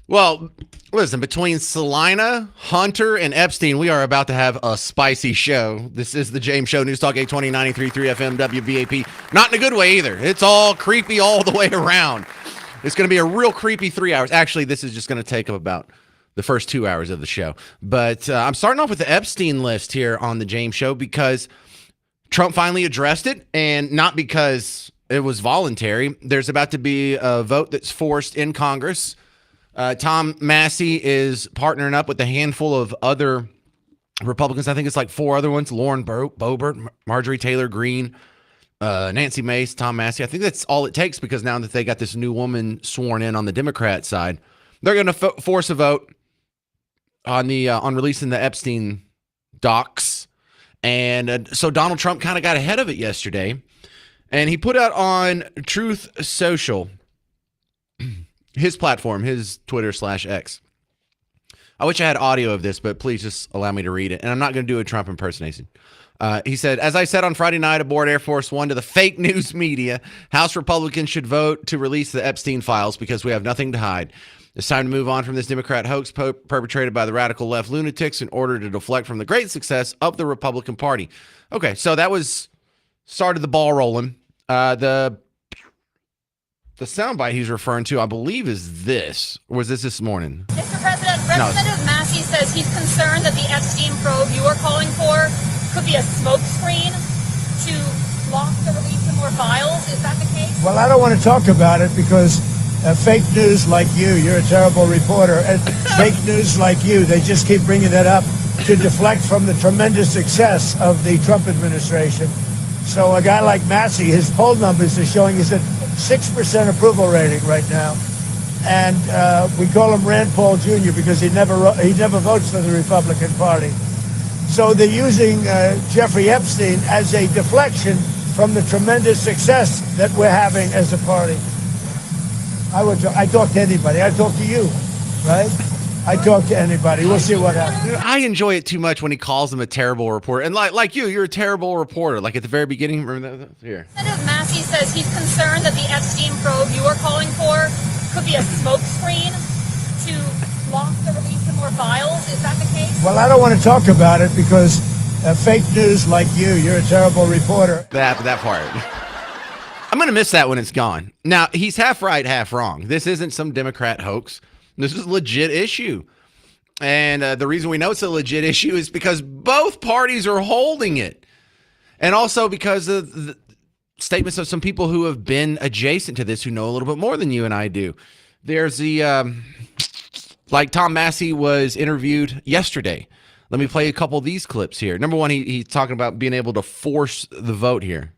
Well, listen, between Celina, Hunter, and Epstein, we are about to have a spicy show. This is the James Show, News Talk 820 93.3 FM WBAP. Not in a good way either. It's all creepy all the way around. It's going to be a real creepy 3 hours. Actually, this is just going to take up about the first 2 hours of the show. But I'm starting off with the Epstein list here on the James Show because Trump finally addressed it, and not because it was voluntary. There's about to be a vote that's forced in Congress. Tom Massey is partnering up with a handful of other Republicans. I think it's like four other ones: Lauren Boebert, Marjorie Taylor Greene, Nancy Mace, Tom Massey. I think that's all it takes, because now that they got this new woman sworn in on the Democrat side, they're going to force a vote on releasing the Epstein docs. And so Donald Trump kind of got ahead of it yesterday, and he put out on Truth Social, his platform, his Twitter/X. I wish I had audio of this, but please just allow me to read it. And I'm not going to do a Trump impersonation. He said, as I said on Friday night aboard Air Force One to the fake news media, House Republicans should vote to release the Epstein files because we have nothing to hide. It's time to move on from this Democrat hoax perpetrated by the radical left lunatics in order to deflect from the great success of the Republican Party. Okay, so that started the ball rolling. The soundbite he's referring to, I believe, is this. Or was this morning? Mr. President, Representative Massey says he's concerned that the Epstein probe you are calling for could be a smokescreen to block the release of more files. Is that the case? Well, I don't want to talk about it because fake news like you're a terrible reporter, and fake news like they just keep bringing that up to deflect from the tremendous success of the Trump administration. So a guy like Massey, his poll numbers are showing he's at 6% approval rating right now. And we call him Rand Paul Jr. because he never votes for the Republican Party. So they're using Jeffrey Epstein as a deflection from the tremendous success that we're having as a party. I talk to anybody. I talk to you, right? I talk to anybody. We'll see what happens. I enjoy it too much when he calls him a terrible reporter. And like you're a terrible reporter. Like at the very beginning, remember that? Here. Representative Massey says he's concerned that the Epstein probe you are calling for could be a smokescreen to block the release of more files. Is that the case? Well, I don't want to talk about it because fake news like you're a terrible reporter. That part. I'm going to miss that when it's gone. Now, he's half right, half wrong. This isn't some Democrat hoax. This is a legit issue. And the reason we know it's a legit issue is because both parties are holding it. And also because of the statements of some people who have been adjacent to this, who know a little bit more than you and I do. There's like Tom Massey was interviewed yesterday. Let me play a couple of these clips here. Number one, he's talking about being able to force the vote here.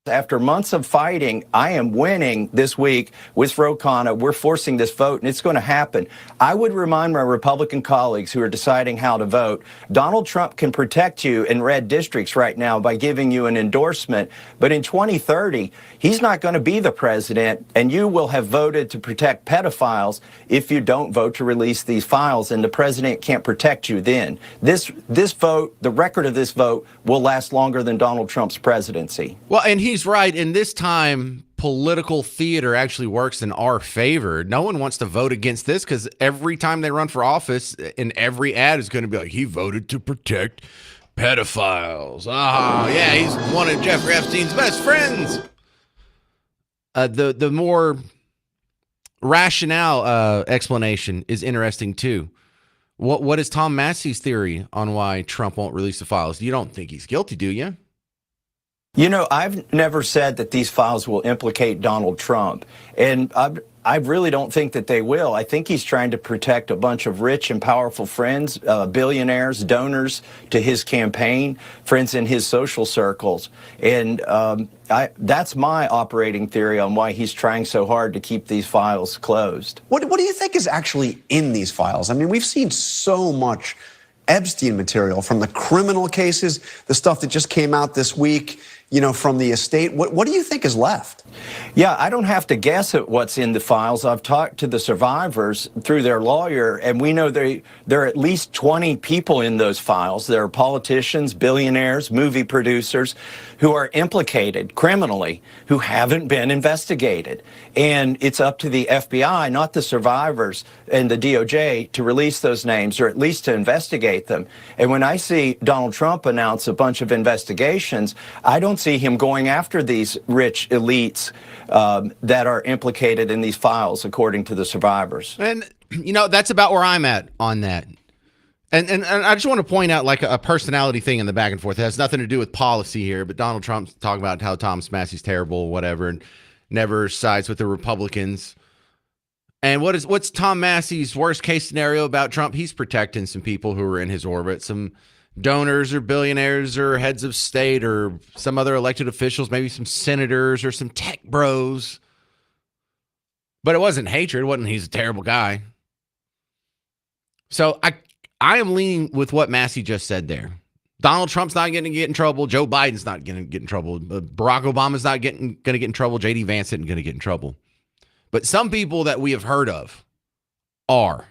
After months of fighting, I am winning this week with Ro Khanna. We're forcing this vote, and it's going to happen. I would remind my Republican colleagues who are deciding how to vote, Donald Trump can protect you in red districts right now by giving you an endorsement. But in 2030, he's not going to be the president, and you will have voted to protect pedophiles if you don't vote to release these files, and the president can't protect you then. This vote, the record of this vote, will last longer than Donald Trump's presidency. Well, and he's right. In this time, political theater actually works in our favor. No one wants to vote against this because every time they run for office, in every ad is going to be like, he voted to protect pedophiles. Oh, yeah, he's one of Jeffrey Epstein's best friends. The more rationale explanation is interesting too. What is Tom Massey's theory on why Trump won't release the files? You don't think he's guilty, do you? You know, I've never said that these files will implicate Donald Trump, and I really don't think that they will. I think he's trying to protect a bunch of rich and powerful friends, billionaires, donors to his campaign, friends in his social circles. And that's my operating theory on why he's trying so hard to keep these files closed. What do you think is actually in these files? I mean, we've seen so much Epstein material, from the criminal cases, the stuff that just came out this week, you know, from the estate. What do you think is left? Yeah, I don't have to guess at what's in the files. I've talked to the survivors through their lawyer, and we know there are at least 20 people in those files. There are politicians, billionaires, movie producers who are implicated criminally, who haven't been investigated. And it's up to the FBI, not the survivors and the DOJ, to release those names, or at least to investigate them. And when I see Donald Trump announce a bunch of investigations, I don't see him going after these rich elites that are implicated in these files, according to the survivors. And, you know, that's about where I'm at on that. And I just want to point out like a personality thing in the back and forth. It has nothing to do with policy here, but Donald Trump's talking about how Thomas Massey's terrible, whatever, and never sides with the Republicans. And what's Tom Massey's worst case scenario about Trump? He's protecting some people who are in his orbit, some donors or billionaires or heads of state or some other elected officials, maybe some senators or some tech bros. But it wasn't hatred. It wasn't he's a terrible guy. So I am leaning with what Massey just said there. Donald Trump's not going to get in trouble. Joe Biden's not going to get in trouble. Barack Obama's not going to get in trouble. J.D. Vance isn't going to get in trouble. But some people that we have heard of are.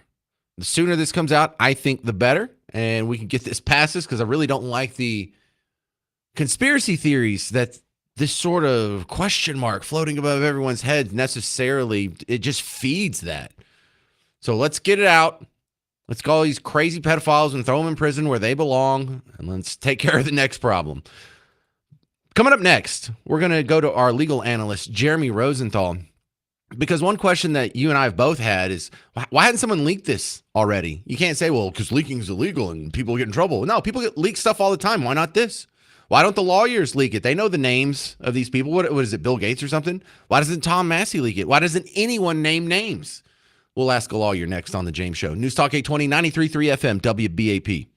The sooner this comes out, I think the better. And we can get this past this, because I really don't like the conspiracy theories that this sort of question mark floating above everyone's head necessarily, it just feeds that. So let's get it out. Let's call these crazy pedophiles and throw them in prison where they belong. And let's take care of the next problem. Coming up next, we're going to go to our legal analyst, Jeremy Rosenthal. Because one question that you and I have both had is, why hadn't someone leaked this already? You can't say, well, because leaking is illegal and people get in trouble. No, people get leak stuff all the time. Why not this? Why don't the lawyers leak it? They know the names of these people. What is it, Bill Gates or something? Why doesn't Tom Massey leak it? Why doesn't anyone name names? We'll ask a lawyer next on The James Show. News Talk 820, 93.3 FM, WBAP.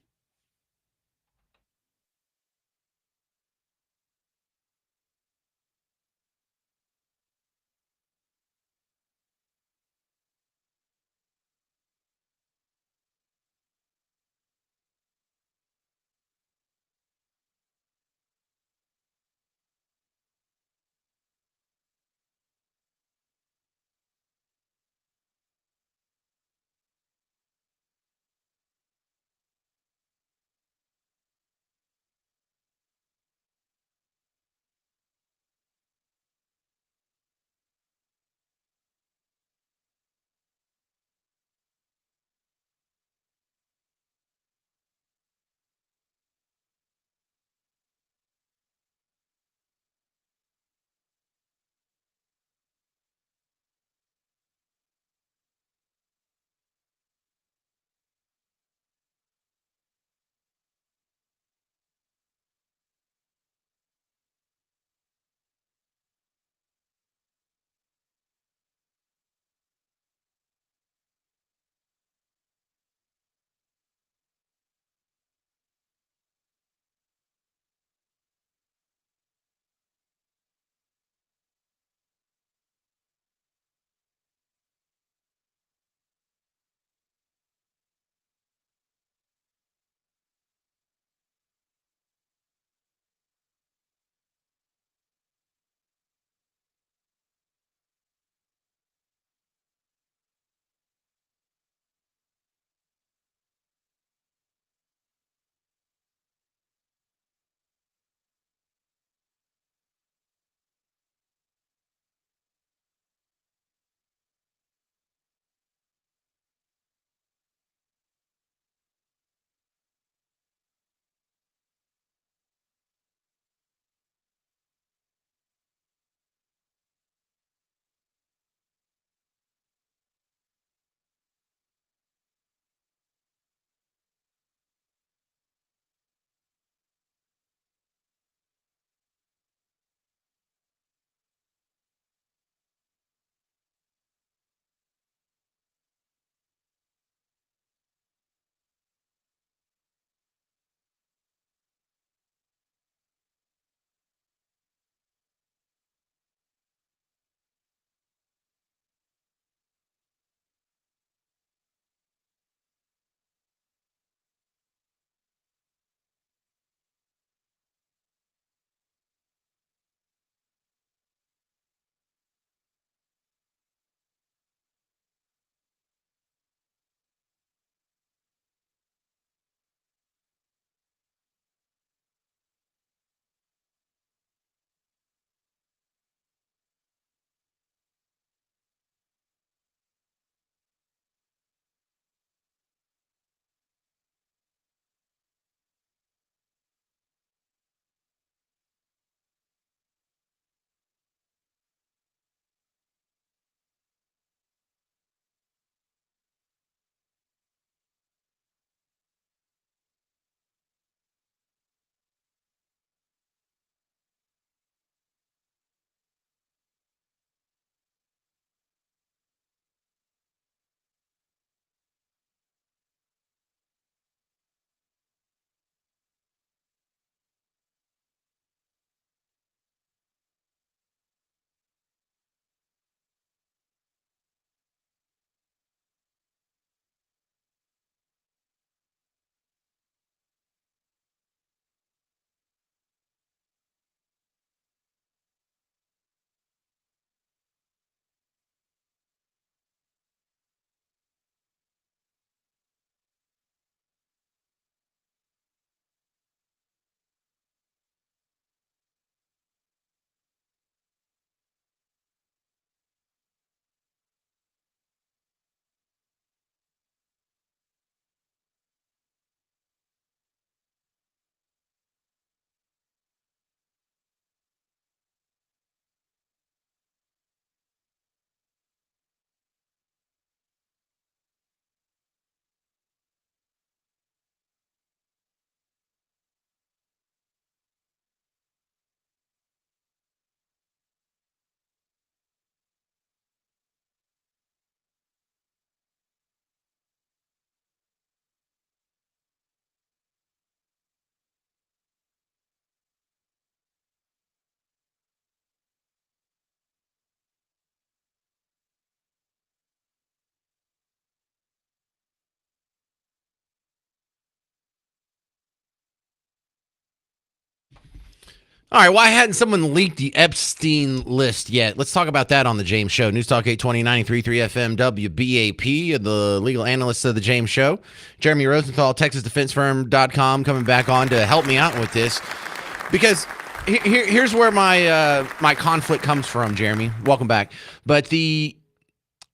All right, why hadn't someone leaked the Epstein list yet? Let's talk about that on the James Show. News Talk 820 FM WBAP, the legal analyst of the James Show. Jeremy Rosenthal, TexasDefenseFirm.com, coming back on to help me out with this. Because here's where my conflict comes from, Jeremy. Welcome back. But the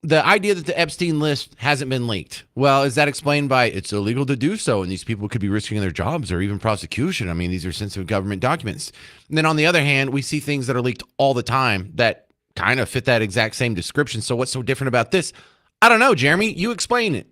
idea that the Epstein list hasn't been leaked, well, is that explained by it's illegal to do so and these people could be risking their jobs or even prosecution? I mean, these are sensitive government documents. And then on the other hand, we see things that are leaked all the time that kind of fit that exact same description. So what's so different about this? I don't know, Jeremy. You explain it.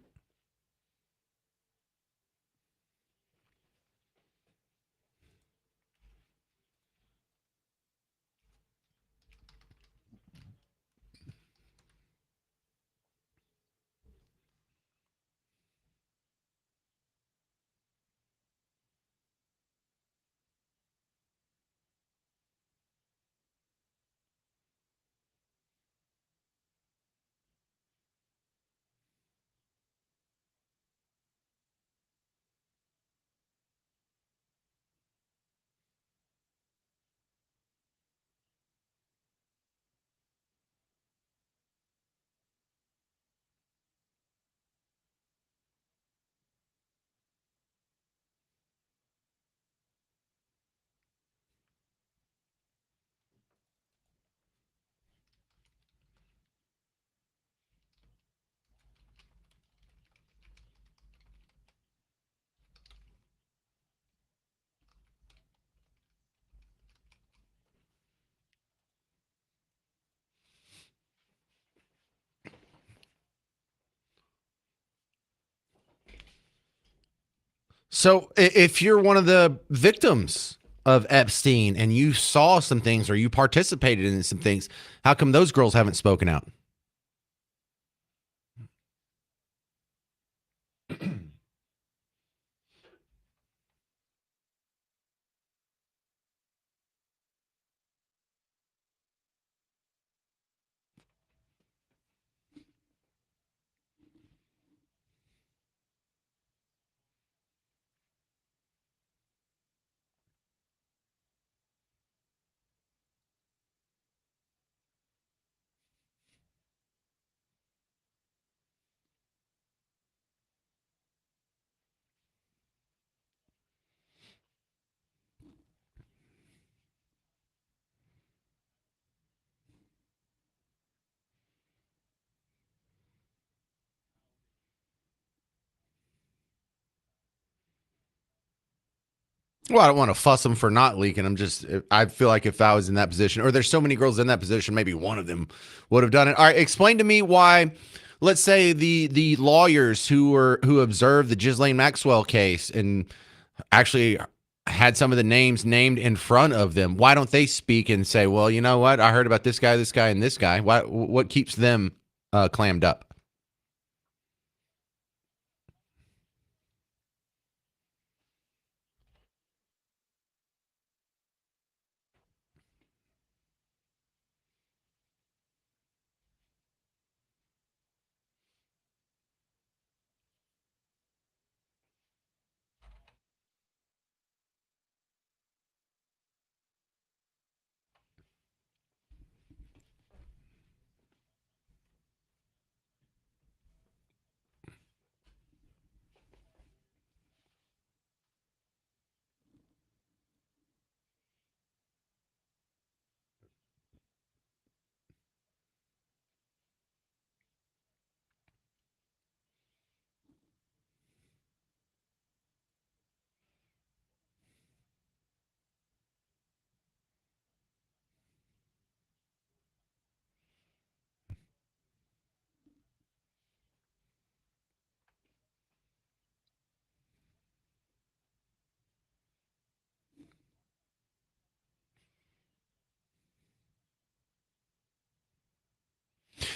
So if you're one of the victims of Epstein and you saw some things or you participated in some things, how come those girls haven't spoken out? Well, I don't want to fuss them for not leaking. I feel like if I was in that position, or there's so many girls in that position, maybe one of them would have done it. All right, explain to me why. Let's say the lawyers who observed the Ghislaine Maxwell case and actually had some of the names named in front of them. Why don't they speak and say, "Well, you know what? I heard about this guy, and this guy." What keeps them clammed up?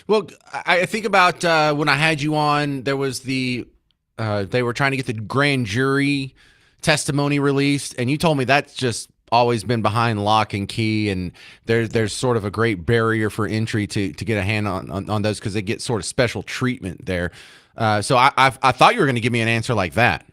Well, I think about when I had you on, there was they were trying to get the grand jury testimony released, and you told me that's just always been behind lock and key, and there's sort of a great barrier for entry to get a hand on those because they get sort of special treatment there. So I thought you were going to give me an answer like that.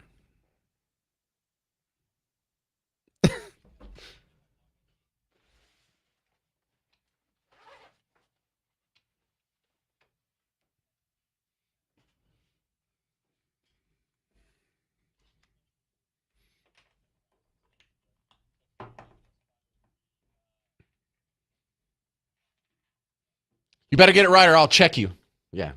You better get it right or I'll check you. Yeah.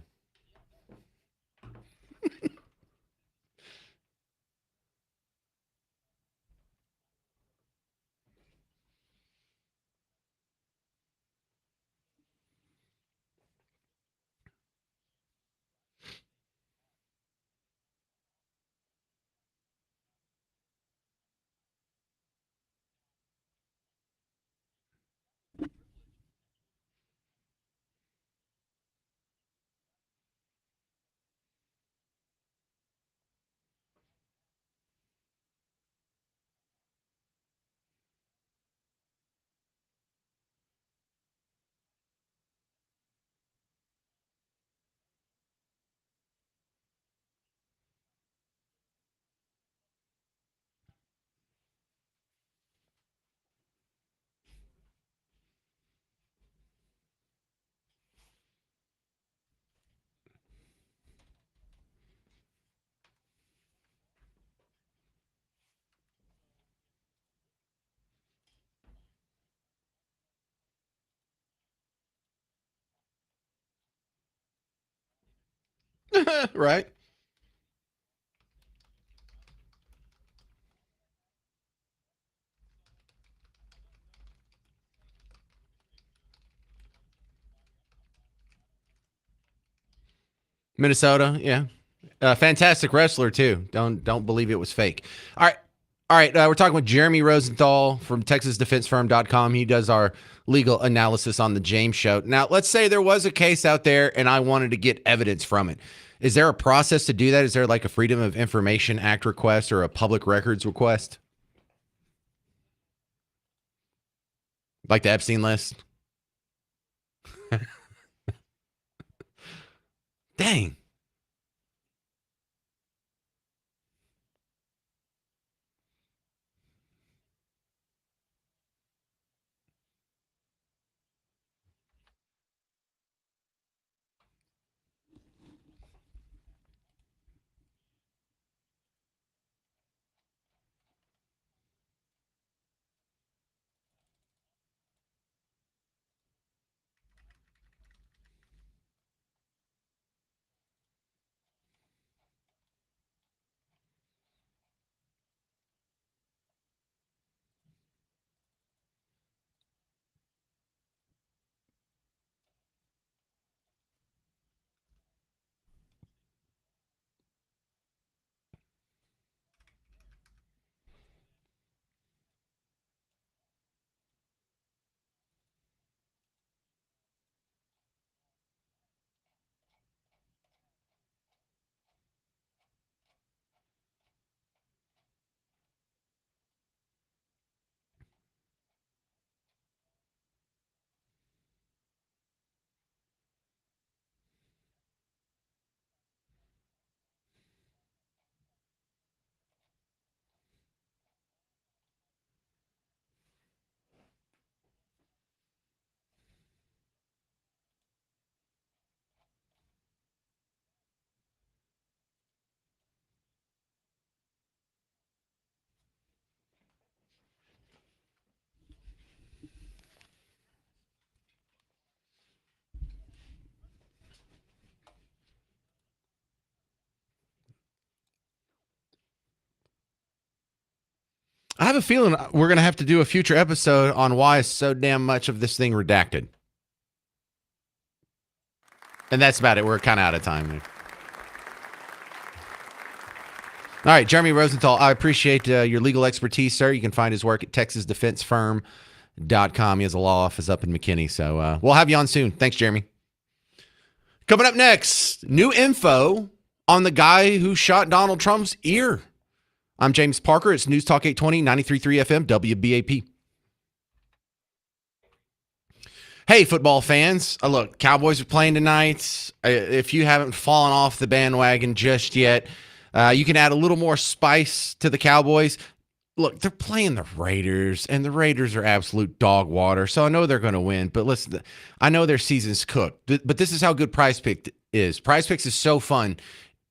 Right. Minnesota, yeah. Fantastic wrestler too. Don't believe it was fake. All right. All right, we're talking with Jeremy Rosenthal from TexasDefenseFirm.com. He does our legal analysis on the James Show. Now, let's say there was a case out there and I wanted to get evidence from it. Is there a process to do that? Is there like a Freedom of Information Act request or a public records request? Like the Epstein list? Dang. I have a feeling we're going to have to do a future episode on why is so damn much of this thing redacted. And that's about it. We're kind of out of time. All right, Jeremy Rosenthal, I appreciate your legal expertise, sir. You can find his work at TexasDefenseFirm.com. He has a law office up in McKinney. So we'll have you on soon. Thanks, Jeremy. Coming up next, new info on the guy who shot Donald Trump's ear. I'm James Parker. It's News Talk 820, 93.3 FM, WBAP. Hey, football fans. Look, Cowboys are playing tonight. If you haven't fallen off the bandwagon just yet, you can add a little more spice to the Cowboys. Look, they're playing the Raiders, and the Raiders are absolute dog water, so I know they're going to win. But listen, I know their season's cooked. But this is how good Prize Picks is. Prize Picks is so fun.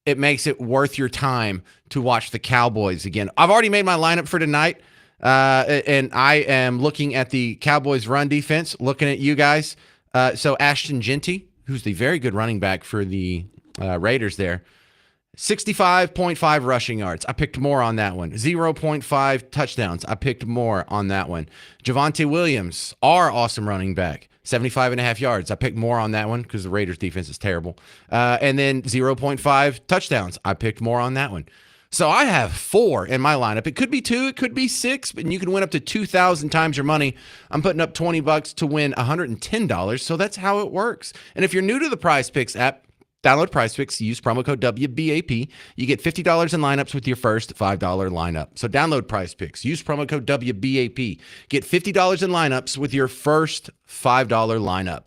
It makes it worth your time to watch the Cowboys again. I've already made my lineup for tonight, and I am looking at the Cowboys' run defense, looking at you guys. So Ashton Genty, who's the very good running back for the Raiders there, 65.5 rushing yards. I picked more on that one. 0.5 touchdowns. I picked more on that one. Javonte Williams, our awesome running back, 75.5 yards. I picked more on that one because the Raiders defense is terrible. And then 0.5 touchdowns. I picked more on that one. So I have 4 in my lineup. It could be 2, it could be 6, but you can win up to 2,000 times your money. I'm putting up $20 to win $110. So that's how it works. And if you're new to the Prize Picks app, download Prize Picks, use promo code WBAP. You get $50 in lineups with your first $5 lineup. So download Prize Picks, use promo code WBAP. Get $50 in lineups with your first $5 lineup.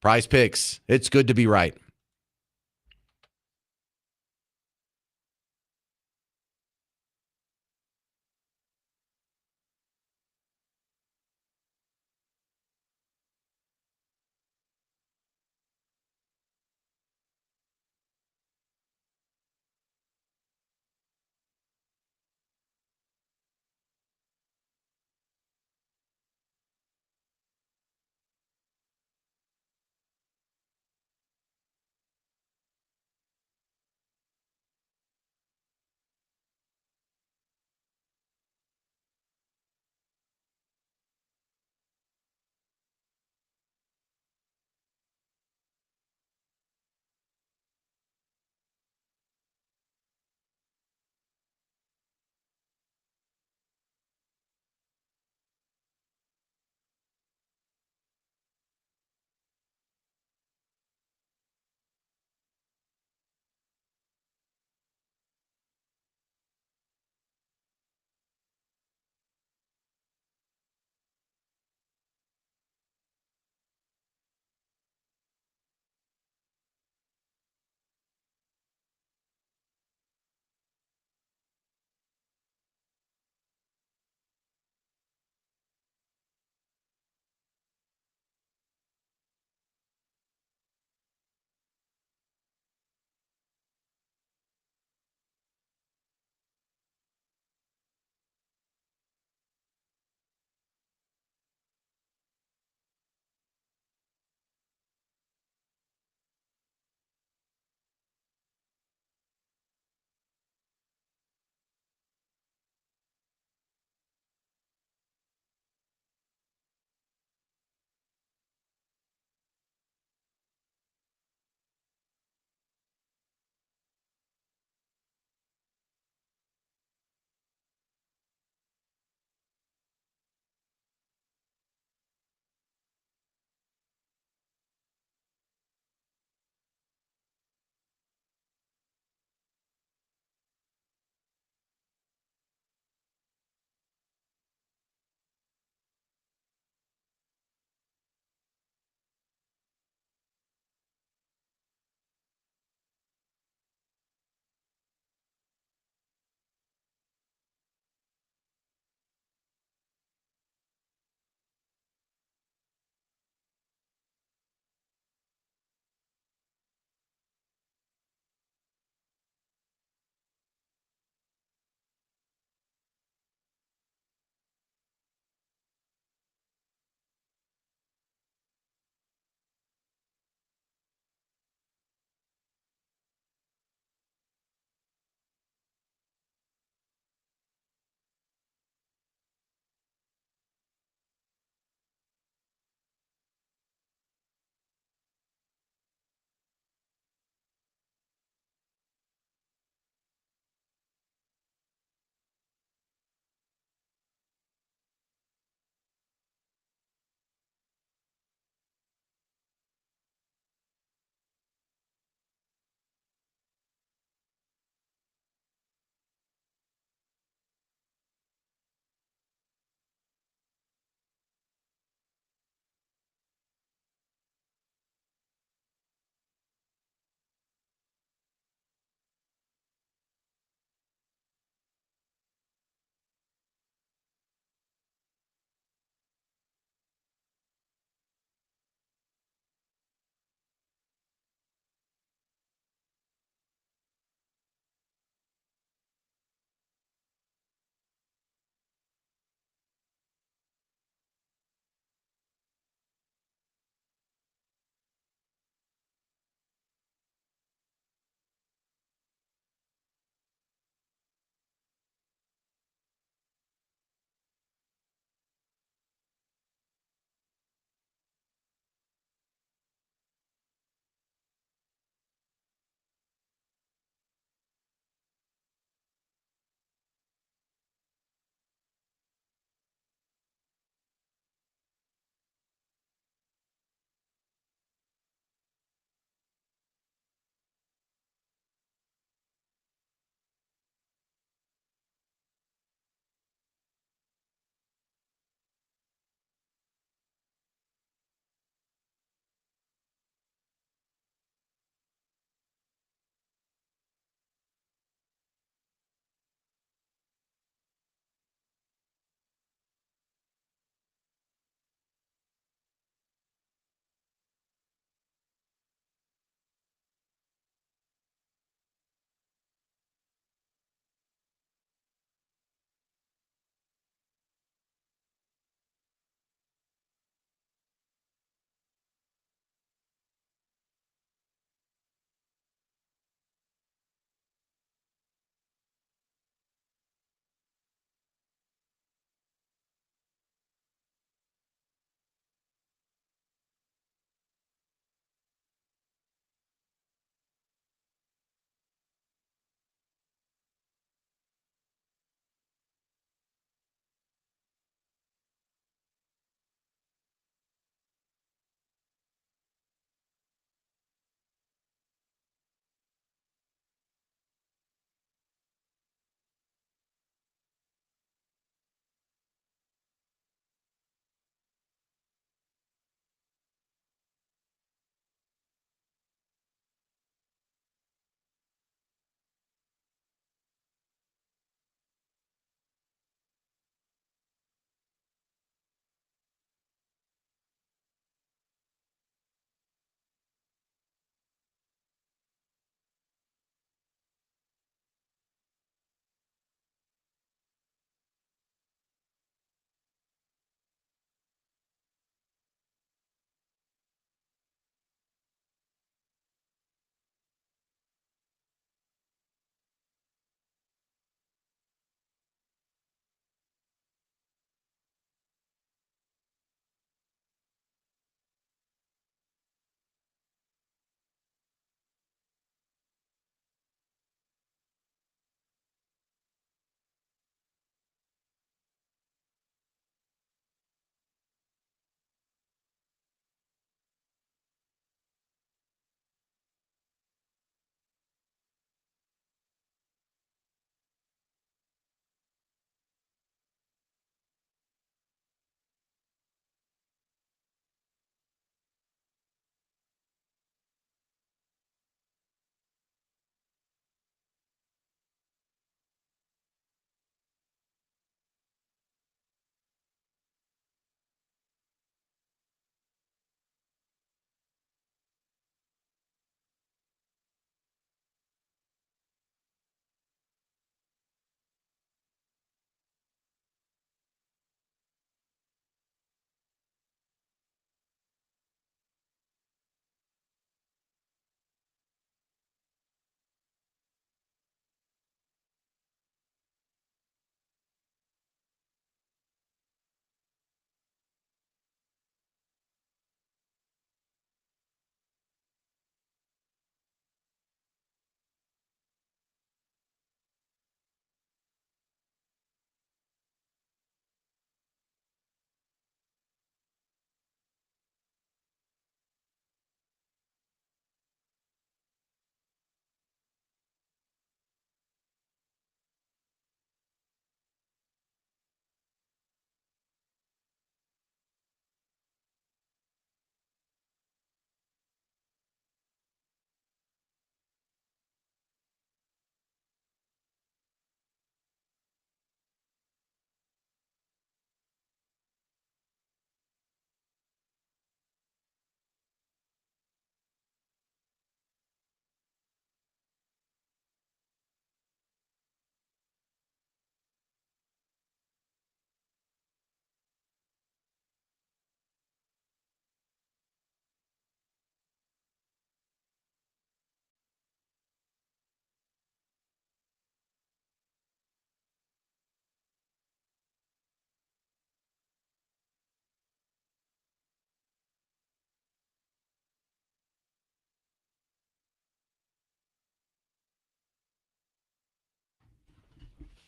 Prize Picks, it's good to be right.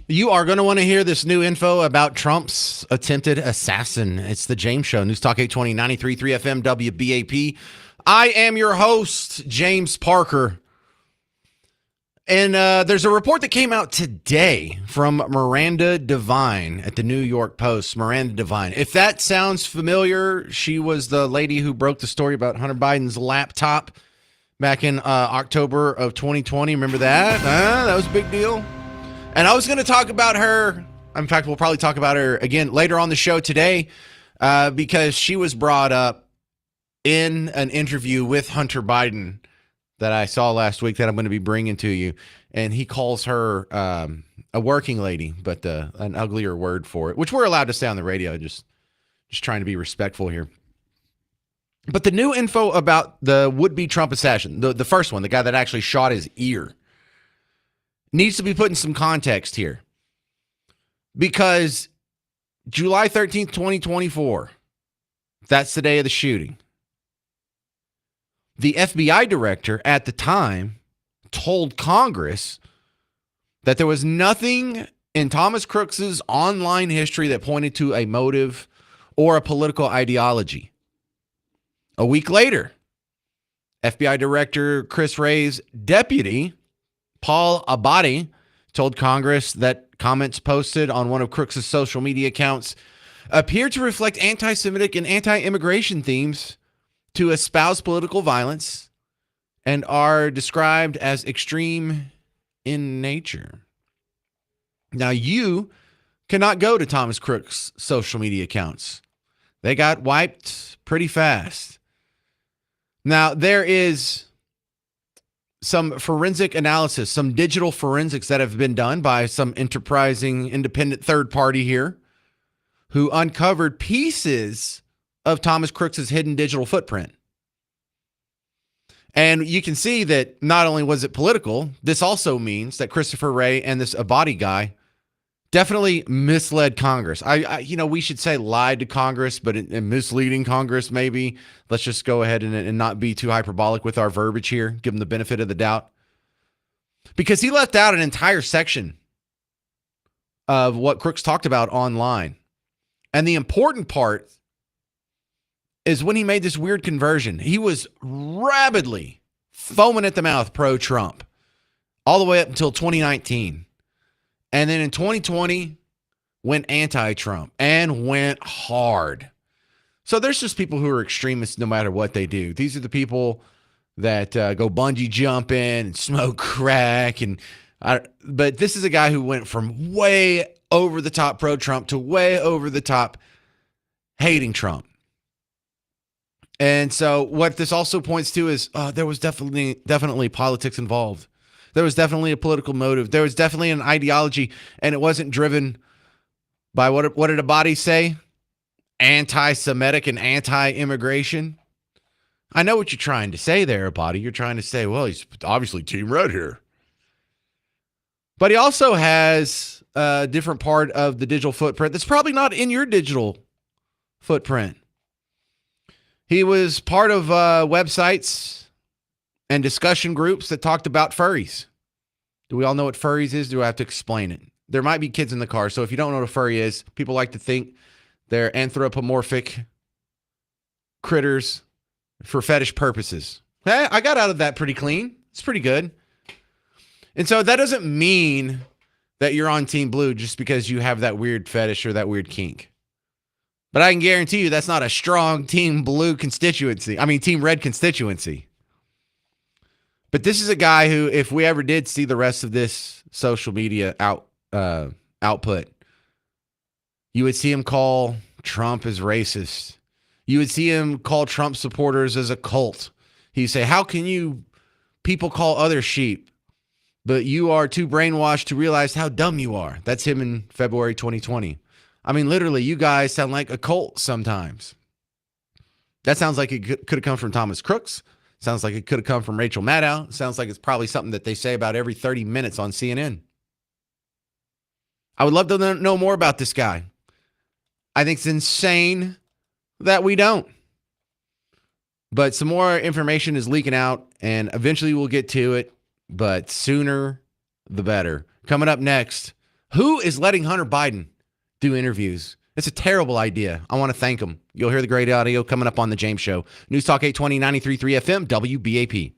You are going to want to hear this new info about Trump's attempted assassin. It's the James Show, News Talk 820, 93.3 FM, WBAP. I am your host, James Parker. And there's a report that came out today from Miranda Devine at the New York Post. Miranda Devine. If that sounds familiar, she was the lady who broke the story about Hunter Biden's laptop back in October of 2020. Remember that? That was a big deal. And I was going to talk about her. In fact, we'll probably talk about her again later on the show today because she was brought up in an interview with Hunter Biden that I saw last week that I'm going to be bringing to you. And he calls her a working lady, but an uglier word for it, which we're allowed to say on the radio, just trying to be respectful here. But the new info about the would-be Trump assassin, the first one, the guy that actually shot his ear, needs to be put in some context here. Because July 13th, 2024, that's the day of the shooting. The FBI director at the time told Congress that there was nothing in Thomas Crooks's online history that pointed to a motive or a political ideology. A week later, FBI Director Chris Wray's deputy, Paul Abadi, told Congress that comments posted on one of Crooks's social media accounts appeared to reflect anti-Semitic and anti-immigration themes to espouse political violence and are described as extreme in nature. Now, you cannot go to Thomas Crook's social media accounts. They got wiped pretty fast. Now, there is some forensic analysis, some digital forensics that have been done by some enterprising independent third party here who uncovered pieces of Thomas Crooks's hidden digital footprint. And you can see that not only was it political, this also means that Christopher Wray and this Abadi guy definitely misled Congress. We should say lied to Congress, but in misleading Congress, maybe. Let's just go ahead and not be too hyperbolic with our verbiage here. Give them the benefit of the doubt. Because he left out an entire section of what Crooks talked about online. And the important part is when he made this weird conversion. He was rabidly foaming at the mouth pro-Trump all the way up until 2019. And then in 2020, went anti-Trump and went hard. So there's just people who are extremists no matter what they do. These are the people that go bungee jumping and smoke crack. But this is a guy who went from way over the top pro-Trump to way over the top hating Trump. And so what this also points to is there was definitely politics involved. There was definitely a political motive. There was definitely an ideology, and it wasn't driven by what did Abadi say? Anti-Semitic and anti-immigration. I know what you're trying to say there, Abadi. You're trying to say, well, he's obviously Team Red here. But he also has a different part of the digital footprint that's probably not in your digital footprint. He was part of websites and discussion groups that talked about furries. Do we all know what furries is? Do I have to explain it? There might be kids in the car, so if you don't know what a furry is, people like to think they're anthropomorphic critters for fetish purposes. Hey, I got out of that pretty clean. It's pretty good. And so that doesn't mean that you're on Team Blue just because you have that weird fetish or that weird kink. But I can guarantee you that's not a strong Team Blue constituency. I mean, Team Red constituency. But this is a guy who, if we ever did see the rest of this social media output, you would see him call Trump as racist. You would see him call Trump supporters as a cult. He'd say, how can you people call other sheep, but you are too brainwashed to realize how dumb you are? That's him in February 2020. I mean, literally, you guys sound like a cult sometimes. That sounds like it could have come from Thomas Crooks. Sounds like it could have come from Rachel Maddow. Sounds like it's probably something that they say about every 30 minutes on CNN. I would love to know more about this guy. I think it's insane that we don't. But some more information is leaking out, and eventually we'll get to it, but sooner the better. Coming up next, Who is letting Hunter Biden do interviews? It's a terrible idea. I want to thank him. You'll hear the great audio coming up on the James Show. News Talk 820, 93.3 FM, WBAP.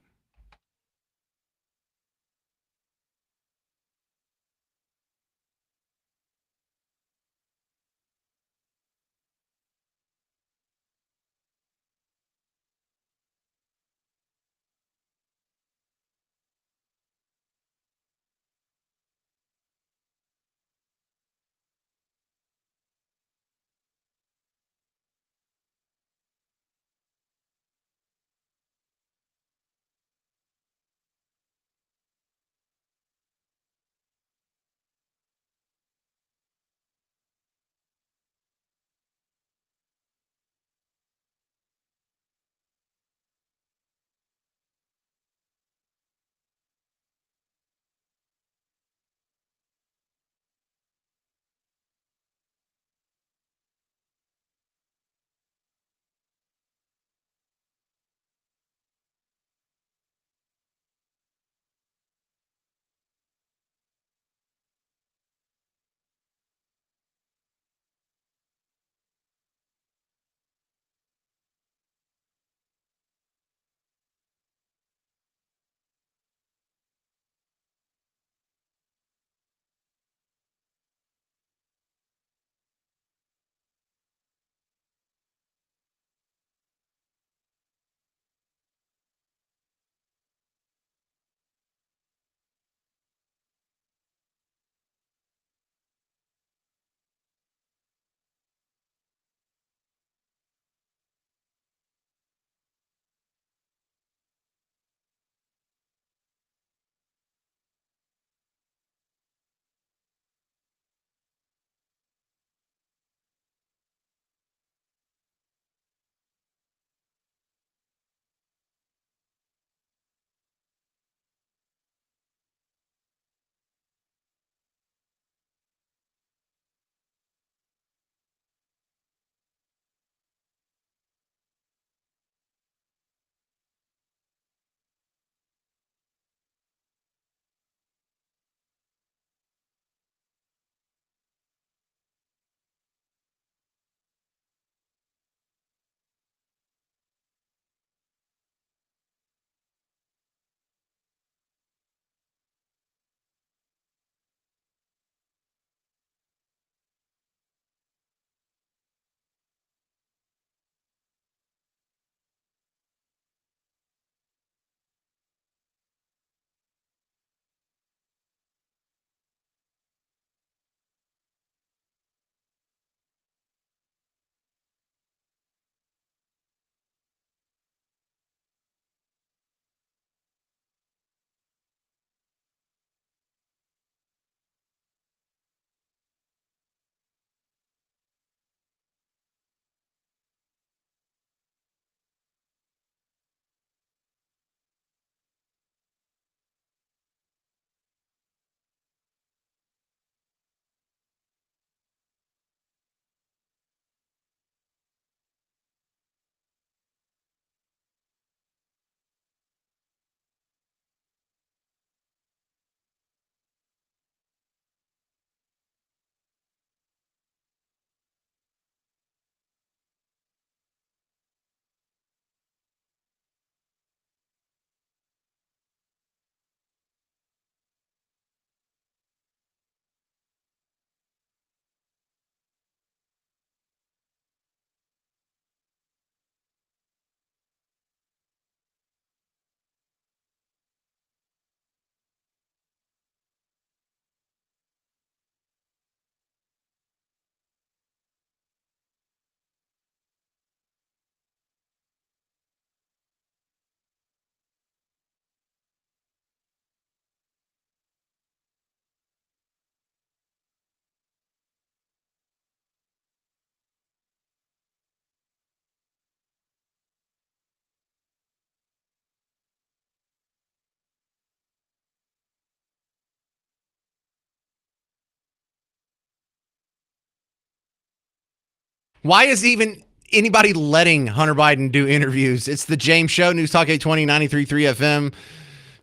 Why is even anybody letting Hunter Biden do interviews? It's the James Show, News Talk 820, 93.3 FM,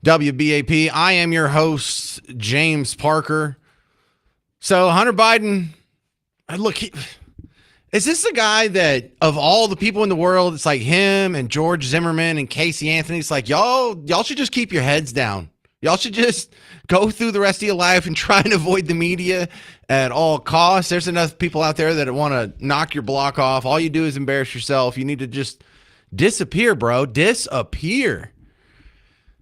WBAP. I am your host, James Parker. So Hunter Biden, look, is this the guy that of all the people in the world, it's like him and George Zimmerman and Casey Anthony? It's like, y'all should just keep your heads down. Y'all should just go through the rest of your life and try and avoid the media at all costs. There's enough people out there that want to knock your block off. All you do is embarrass yourself. You need to just disappear, bro. Disappear.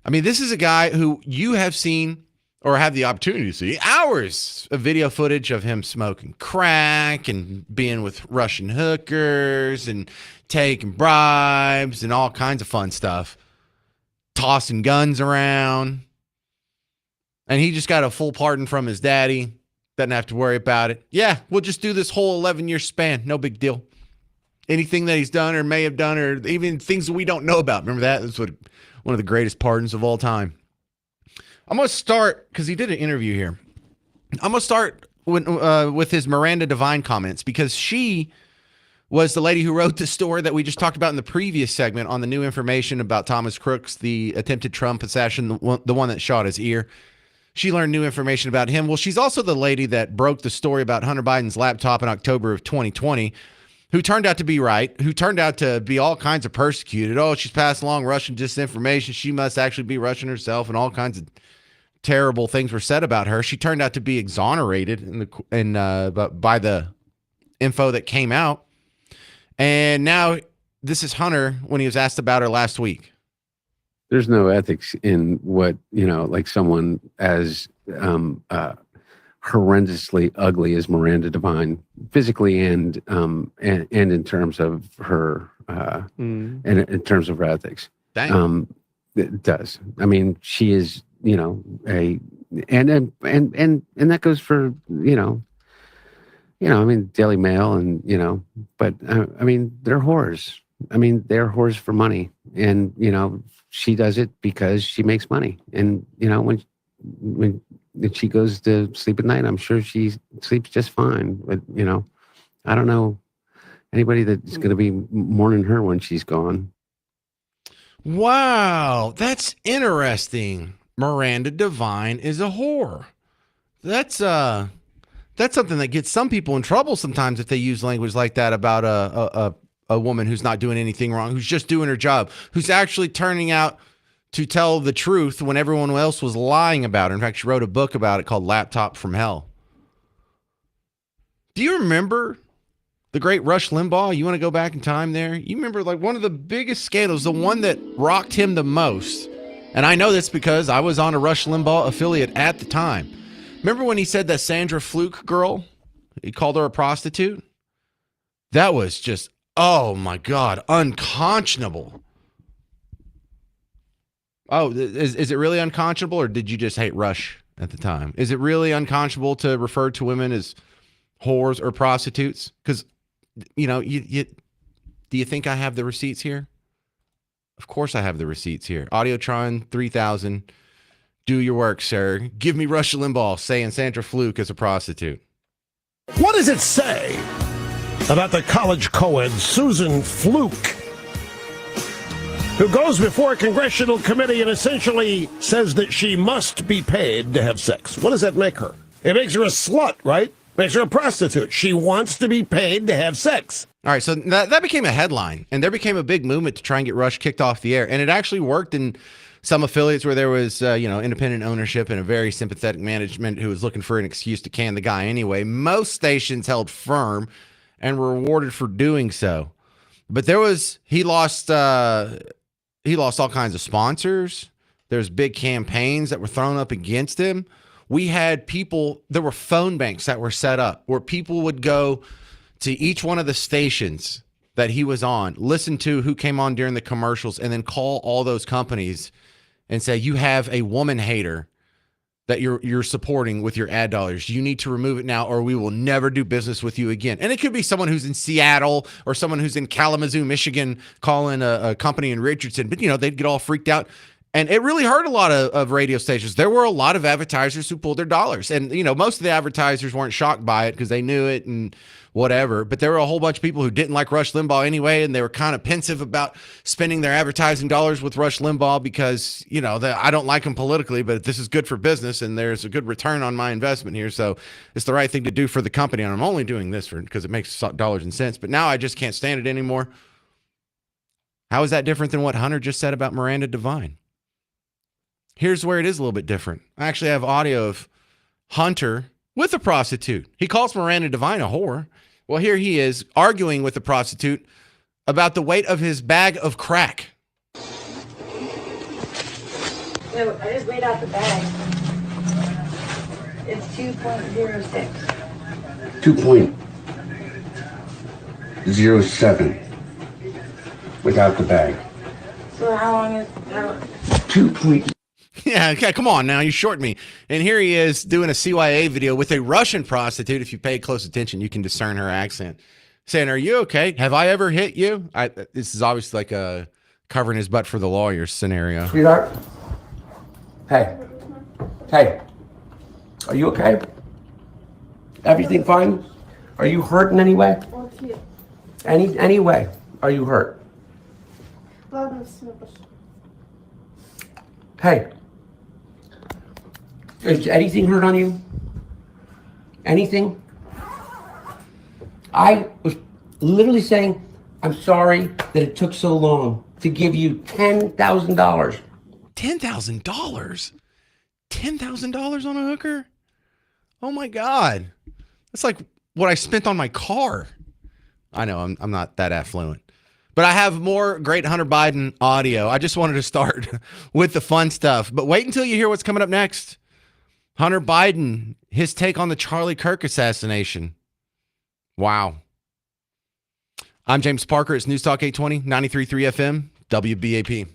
I mean, this is a guy who you have seen or have the opportunity to see hours of video footage of him smoking crack and being with Russian hookers and taking bribes and all kinds of fun stuff, tossing guns around. And he just got a full pardon from his daddy. Doesn't have to worry about it. Yeah, we'll just do this whole 11-year span. No big deal. Anything that he's done or may have done, or even things that we don't know about. Remember that? That's one of the greatest pardons of all time. I'm going to start, because he did an interview here. I'm going to start with his Miranda Devine comments, because she was the lady who wrote the story that we just talked about in the previous segment on the new information about Thomas Crooks, the attempted Trump assassin, the one that shot his ear. She learned new information about him. Well, she's also the lady that broke the story about Hunter Biden's laptop in October of 2020, who turned out to be right, who turned out to be all kinds of persecuted. Oh, she's passed along Russian disinformation. She must actually be Russian herself, and all kinds of terrible things were said about her. She turned out to be exonerated by the info that came out. And now this is Hunter when he was asked about her last week. There's no ethics in what, like someone as horrendously ugly as Miranda Devine, physically and in terms of her and in terms of her ethics. Dang. It does. I mean, she is, and that goes for, I mean, Daily Mail and, but I mean, they're whores. I mean, they're whores for money. And, she does it because she makes money. And, when she goes to sleep at night, I'm sure she sleeps just fine. But, I don't know anybody that's going to be mourning her when she's gone. Wow, that's interesting. Miranda Devine is a whore. That's something that gets some people in trouble sometimes if they use language like that about a woman who's not doing anything wrong, who's just doing her job, who's actually turning out to tell the truth when everyone else was lying about her. In fact, she wrote a book about it called Laptop from Hell. Do you remember the great Rush Limbaugh? You want to go back in time there? You remember like one of the biggest scandals, the one that rocked him the most. And I know this because I was on a Rush Limbaugh affiliate at the time. Remember when he said that Sandra Fluke girl, he called her a prostitute? That was just, oh my God, unconscionable. Oh, is it really unconscionable, or did you just hate Rush at the time? Is it really unconscionable to refer to women as whores or prostitutes? Because, do you think I have the receipts here? Of course I have the receipts here. Audiotron 3000. Do your work, sir. Give me Rush Limbaugh saying Sandra Fluke is a prostitute. What does it say about the college co-ed Susan Fluke, who goes before a congressional committee and essentially says that she must be paid to have sex? What does that make her? It makes her a slut, right? Makes her a prostitute. She wants to be paid to have sex. All right, so that became a headline, and there became a big movement to try and get Rush kicked off the air. And it actually worked in some affiliates where there was, independent ownership and a very sympathetic management who was looking for an excuse to can the guy anyway. Most stations held firm and were rewarded for doing so. But he lost all kinds of sponsors. There's big campaigns that were thrown up against him. We had there were phone banks that were set up where people would go to each one of the stations that he was on, listen to who came on during the commercials, and then call all those companies and say, you have a woman hater that you're supporting with your ad dollars. You need to remove it now, or we will never do business with you again. And it could be someone who's in Seattle or someone who's in Kalamazoo, Michigan, calling a company in Richardson. But, they'd get all freaked out. And it really hurt a lot of radio stations. There were a lot of advertisers who pulled their dollars. And, most of the advertisers weren't shocked by it because they knew it and whatever. But there were a whole bunch of people who didn't like Rush Limbaugh anyway. And they were kind of pensive about spending their advertising dollars with Rush Limbaugh because, I don't like him politically, but this is good for business and there's a good return on my investment here. So it's the right thing to do for the company. And I'm only doing this because it makes dollars and cents. But now I just can't stand it anymore. How is that different than what Hunter just said about Miranda Devine? Here's where it is a little bit different. I actually have audio of Hunter with a prostitute. He calls Miranda Devine a whore. Well, here he is arguing with the prostitute about the weight of his bag of crack. No, I just weighed out the bag. It's 2.06. 2.07 without the bag. So how long is... 2 point. Yeah, okay, come on now. You short me. And here he is doing a CYA video with a Russian prostitute. If you pay close attention, you can discern her accent. Saying, are you okay? Have I ever hit you? This is obviously like a covering his butt for the lawyer scenario. Sweetheart? Hey. Hey. Are you okay? Everything fine? Are you hurt in any way? Any way? Are you hurt? Hey. Is anything hurt on you? Anything? I was literally saying, I'm sorry that it took so long to give you $10,000. $10,000? $10,000 on a hooker? Oh my God. That's like what I spent on my car. I know I'm not that affluent. But I have more great Hunter Biden audio. I just wanted to start with the fun stuff. But wait until you hear what's coming up next. Hunter Biden, his take on the Charlie Kirk assassination. Wow. I'm James Parker. It's News Talk 820, 93.3 FM, WBAP.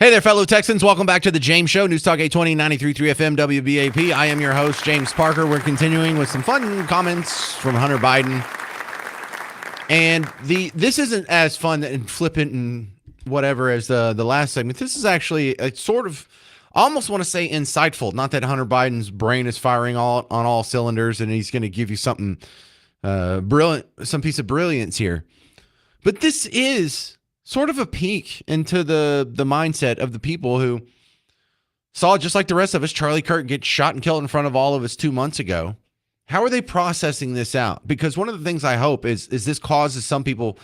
Hey there, fellow Texans. Welcome back to the James Show, News Talk 820, 93.3 FM, WBAP. I am your host, James Parker. We're continuing with some fun comments from Hunter Biden. And this isn't as fun and flippant and whatever as the last segment. This is actually a sort of, I almost want to say insightful. Not that Hunter Biden's brain is firing on all cylinders and he's going to give you something brilliant, some piece of brilliance here. But this is sort of a peek into the mindset of the people who saw, just like the rest of us, Charlie Kirk get shot and killed in front of all of us 2 months ago. How are they processing this out? Because one of the things I hope is this causes some people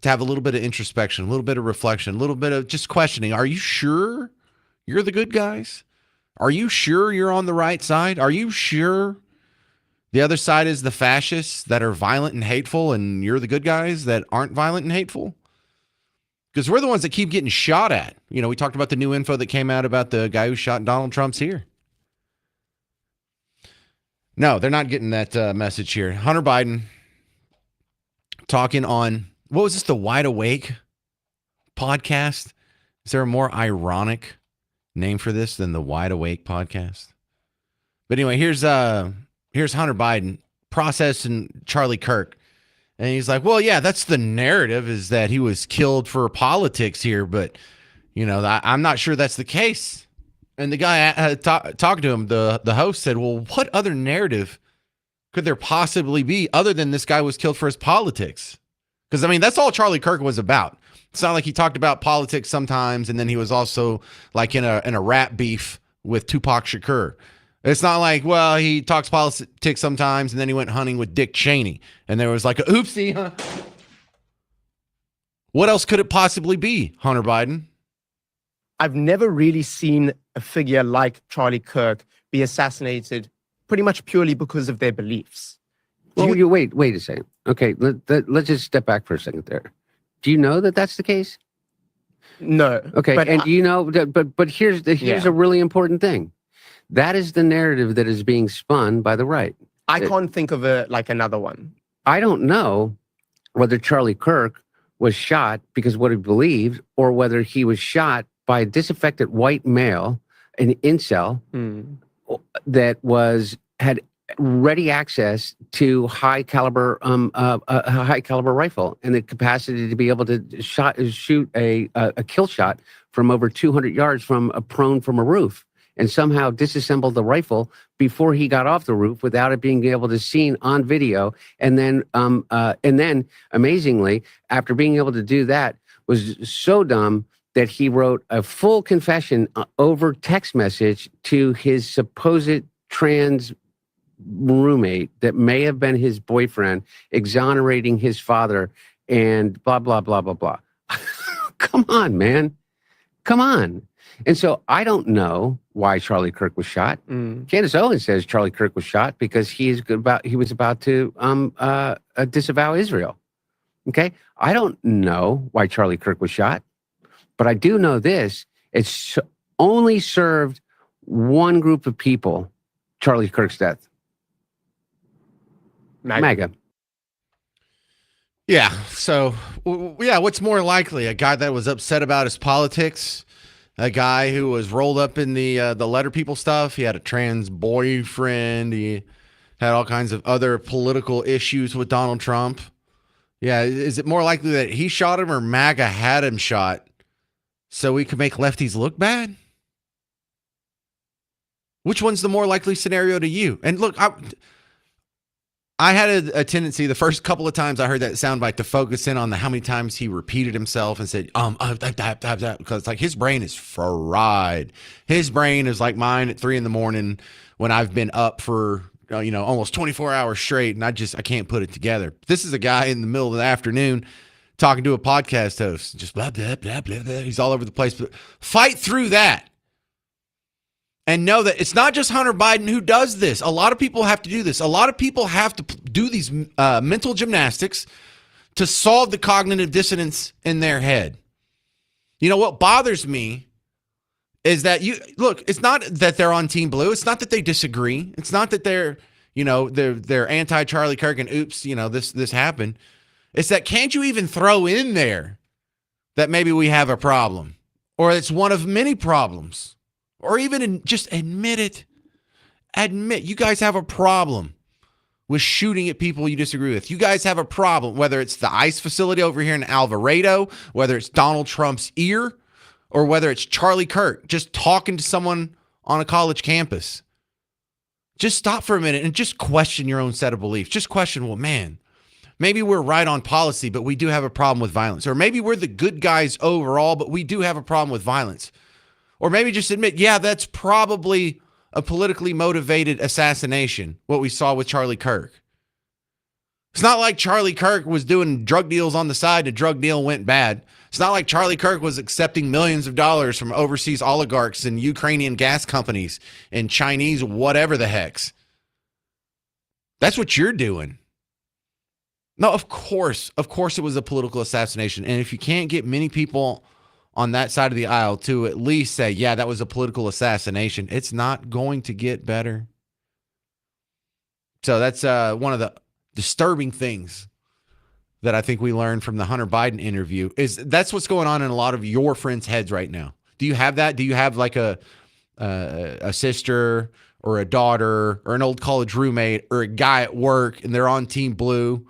to have a little bit of introspection, a little bit of reflection, a little bit of just questioning. Are you sure you're the good guys? Are you sure you're on the right side? Are you sure the other side is the fascists that are violent and hateful and you're the good guys that aren't violent and hateful? Because we're the ones that keep getting shot at. You know, we talked about the new info that came out about the guy who shot Donald Trump's here. No, they're not getting that message here. Hunter Biden talking on, what was this, the Wide Awake podcast? Is there a more ironic name for this than the Wide Awake podcast? But anyway, here's Hunter Biden processing Charlie Kirk. And he's like, well, yeah, that's the narrative, is that he was killed for politics here. But, you know, I'm not sure that's the case. And the guy talking to him, the host said, well, what other narrative could there possibly be other than this guy was killed for his politics? Because, I mean, that's all Charlie Kirk was about. It's not like he talked about politics sometimes and then he was also like in a rap beef with Tupac Shakur. It's not like, well, he talks politics sometimes and then he went hunting with Dick Cheney and there was like a oopsie, huh? What else could it possibly be, Hunter Biden? I've never really seen a figure like Charlie Kirk be assassinated pretty much purely because of their beliefs. Well, wait a second. Okay, let's just step back for a second there. Do you know that that's the case? No. Okay, and you know that, but here's a really important thing. That is the narrative that is being spun by the right. I can't think of another one. I don't know whether Charlie Kirk was shot because of what he believed, or whether he was shot by a disaffected white male, an incel, that had ready access to high caliber rifle and the capacity to be able to shoot a kill shot from over 200 yards from a roof, and somehow disassembled the rifle before he got off the roof without it being able to seen on video. And then amazingly, after being able to do that, was so dumb that he wrote a full confession over text message to his supposed trans roommate that may have been his boyfriend, exonerating his father and blah, blah, blah, blah, blah. Come on, man. Come on. And so I don't know why Charlie Kirk was shot. Candace Owens says Charlie Kirk was shot because he was about to disavow Israel. Okay? I don't know why Charlie Kirk was shot, but I do know this. It's only served one group of people, Charlie Kirk's death. MAGA. Yeah. So, yeah, what's more likely? A guy that was upset about his politics? A guy who was rolled up in the letter people stuff? He had a trans boyfriend. He had all kinds of other political issues with Donald Trump. Yeah. Is it more likely that he shot him or MAGA had him shot so we could make lefties look bad? Which one's the more likely scenario to you? And look, I had a tendency the first couple of times I heard that soundbite to focus in on how many times he repeated himself and said, because it's like his brain is fried. His brain is like mine at 3 a.m. when I've been up for, almost 24 hours straight and I can't put it together. This is a guy in the middle of the afternoon talking to a podcast host, just blah, blah, blah, blah, blah. He's all over the place, but fight through that. And know that it's not just Hunter Biden who does this. A lot of people have to do this. A lot of people have to do these mental gymnastics to solve the cognitive dissonance in their head. You know, what bothers me is that it's not that they're on Team Blue. It's not that they disagree. It's not that they're anti-Charlie Kirk and oops, this happened. It's that can't you even throw in there that maybe we have a problem? or it's one of many problems, or even just admit it. Admit you guys have a problem with shooting at people you disagree with. You guys have a problem, whether it's the ICE facility over here in Alvarado, whether it's Donald Trump's ear, or whether it's Charlie Kirk just talking to someone on a college campus. Just stop for a minute and just question your own set of beliefs. Just question, well, man, maybe we're right on policy, but we do have a problem with violence. Or maybe we're the good guys overall, but we do have a problem with violence. Or maybe just admit, yeah, that's probably a politically motivated assassination, what we saw with Charlie Kirk. It's not like Charlie Kirk was doing drug deals on the side and a drug deal went bad. It's not like Charlie Kirk was accepting millions of dollars from overseas oligarchs and Ukrainian gas companies and Chinese whatever the hex. That's what you're doing. No, of course it was a political assassination. And if you can't get many people on that side of the aisle to at least say, yeah, that was a political assassination, it's not going to get better. So that's one of the disturbing things that I think we learned from the Hunter Biden interview is that's what's going on in a lot of your friends' heads right now. Do you have that? Do you have like a sister or a daughter or an old college roommate or a guy at work and they're on Team Blue?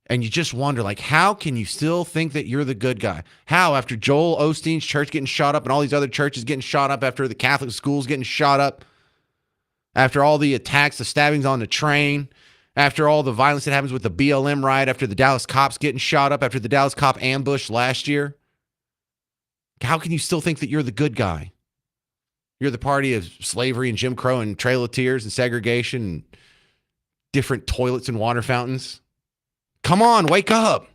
And you just wonder, like, how can you still think that you're the good guy? How, after Joel Osteen's church getting shot up and all these other churches getting shot up, after the Catholic schools getting shot up, after all the attacks, the stabbings on the train, after all the violence that happens with the BLM riot, after the Dallas cops getting shot up, after the Dallas cop ambush last year, how can you still think that you're the good guy? You're the party of slavery and Jim Crow and Trail of Tears and segregation and different toilets and water fountains. Come on, wake up.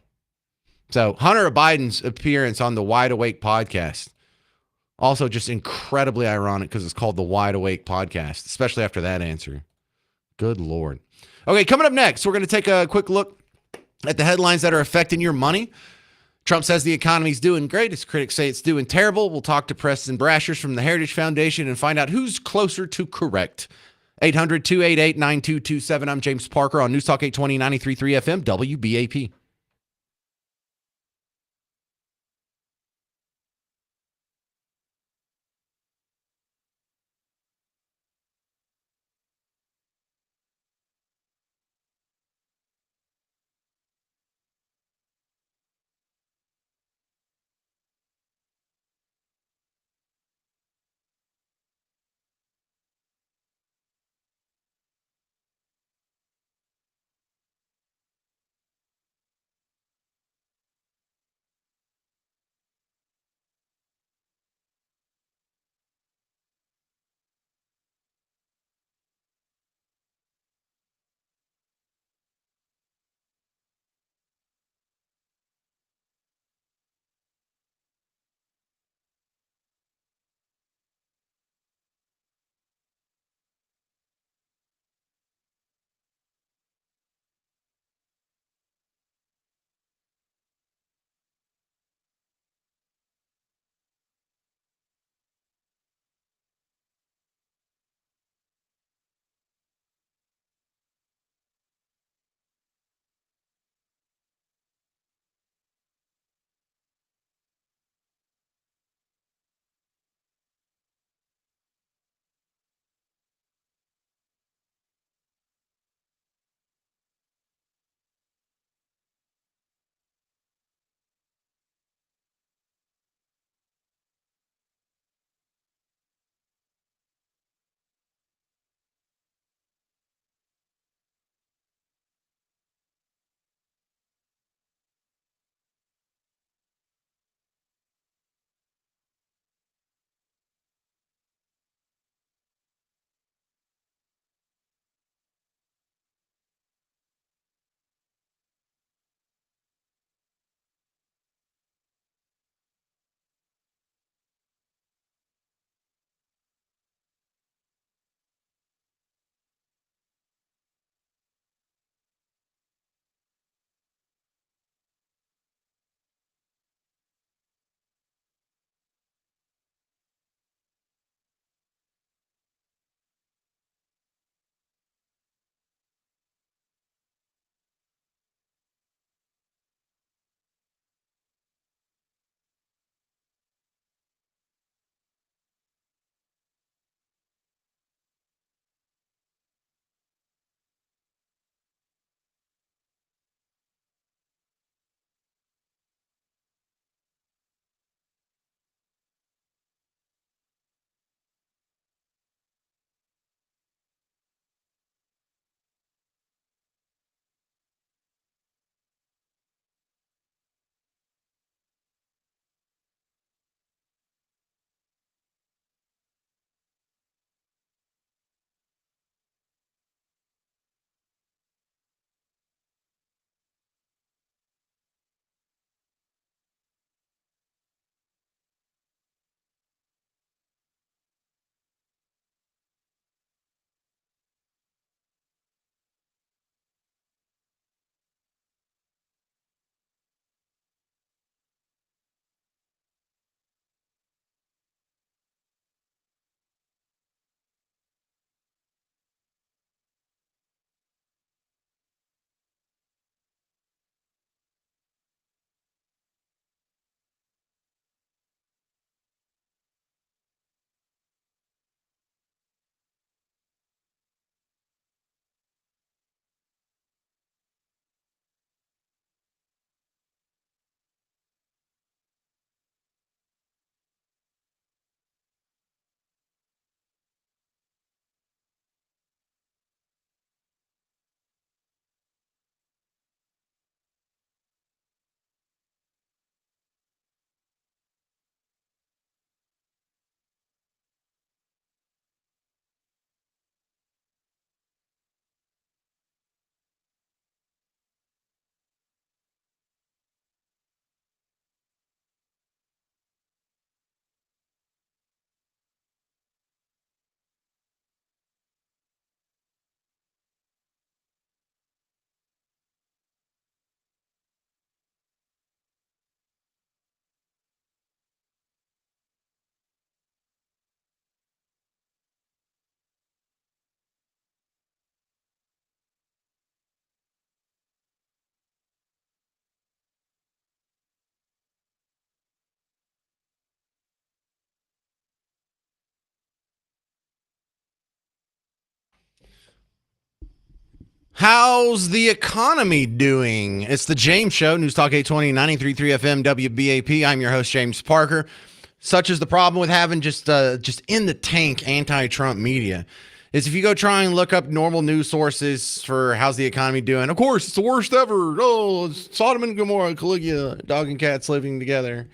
So Hunter Biden's appearance on the Wide Awake podcast, also just incredibly ironic because it's called the Wide Awake podcast, especially after that answer. Good Lord. Okay, coming up next, we're going to take a quick look at the headlines that are affecting your money. Trump says the economy's doing great. His critics say it's doing terrible. We'll talk to Preston Brashers from the Heritage Foundation and find out who's closer to correct. 800-288-9227. I'm James Parker on News Talk 820 93.3 FM WBAP. How's the economy doing? It's the James Show, News Talk 820, 93.3 FM, WBAP. I'm your host, James Parker. Such is the problem with having just in the tank anti-Trump media is if you go try and look up normal news sources for how's the economy doing, of course, it's the worst ever. Oh, it's Sodom and Gomorrah, Caligula, dog and cats living together.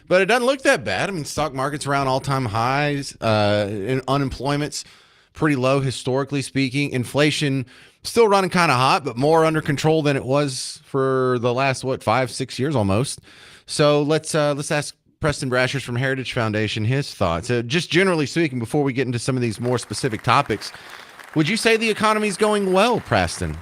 But it doesn't look that bad. I mean, stock market's around all-time highs. And unemployment's pretty low historically speaking. Inflation still running kind of hot, but more under control than it was for the last 5-6 years almost. So let's ask Preston Brashers from Heritage Foundation his thoughts. Just generally speaking, before we get into some of these more specific topics, would you say the economy's going well, Preston?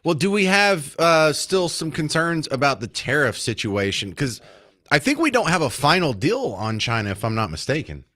Well, do we have still some concerns about the tariff situation? Because I think we don't have a final deal on China, if I'm not mistaken.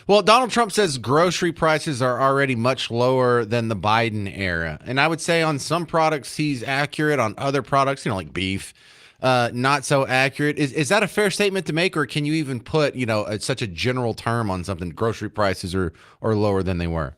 Well, Donald Trump says grocery prices are already much lower than the Biden era. And I would say on some products, he's accurate. On other products, like beef, not so accurate. Is that a fair statement to make? Or can you even put, such a general term on something? Grocery prices are lower than they were.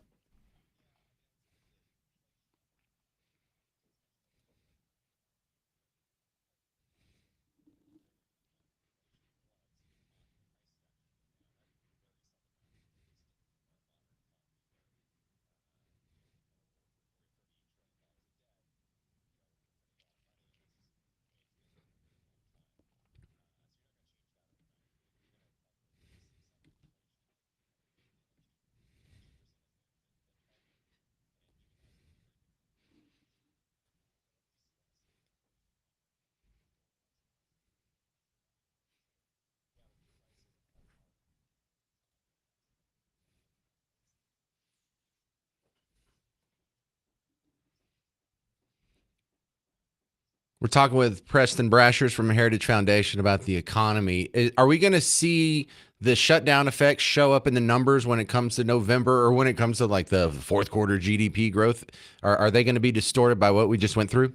We're talking with Preston Brashers from Heritage Foundation about the economy. Are we going to see the shutdown effects show up in the numbers when it comes to November or when it comes to like the fourth quarter GDP growth? Are they going to be distorted by what we just went through?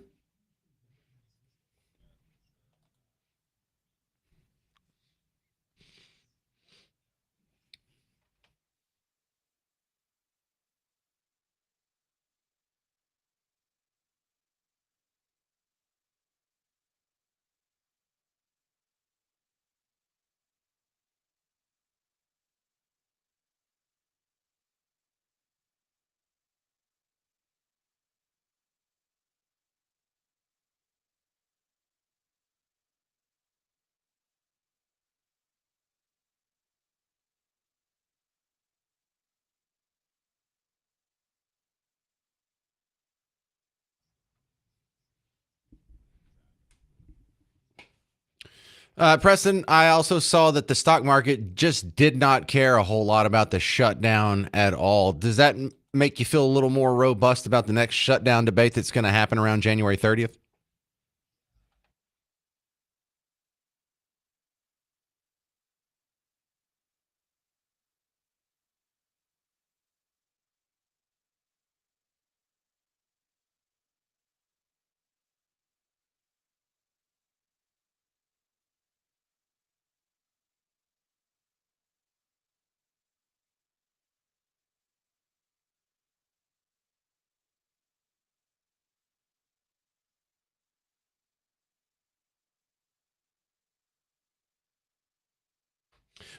Preston, I also saw that the stock market just did not care a whole lot about the shutdown at all. Does that make you feel a little more robust about the next shutdown debate that's going to happen around January 30th?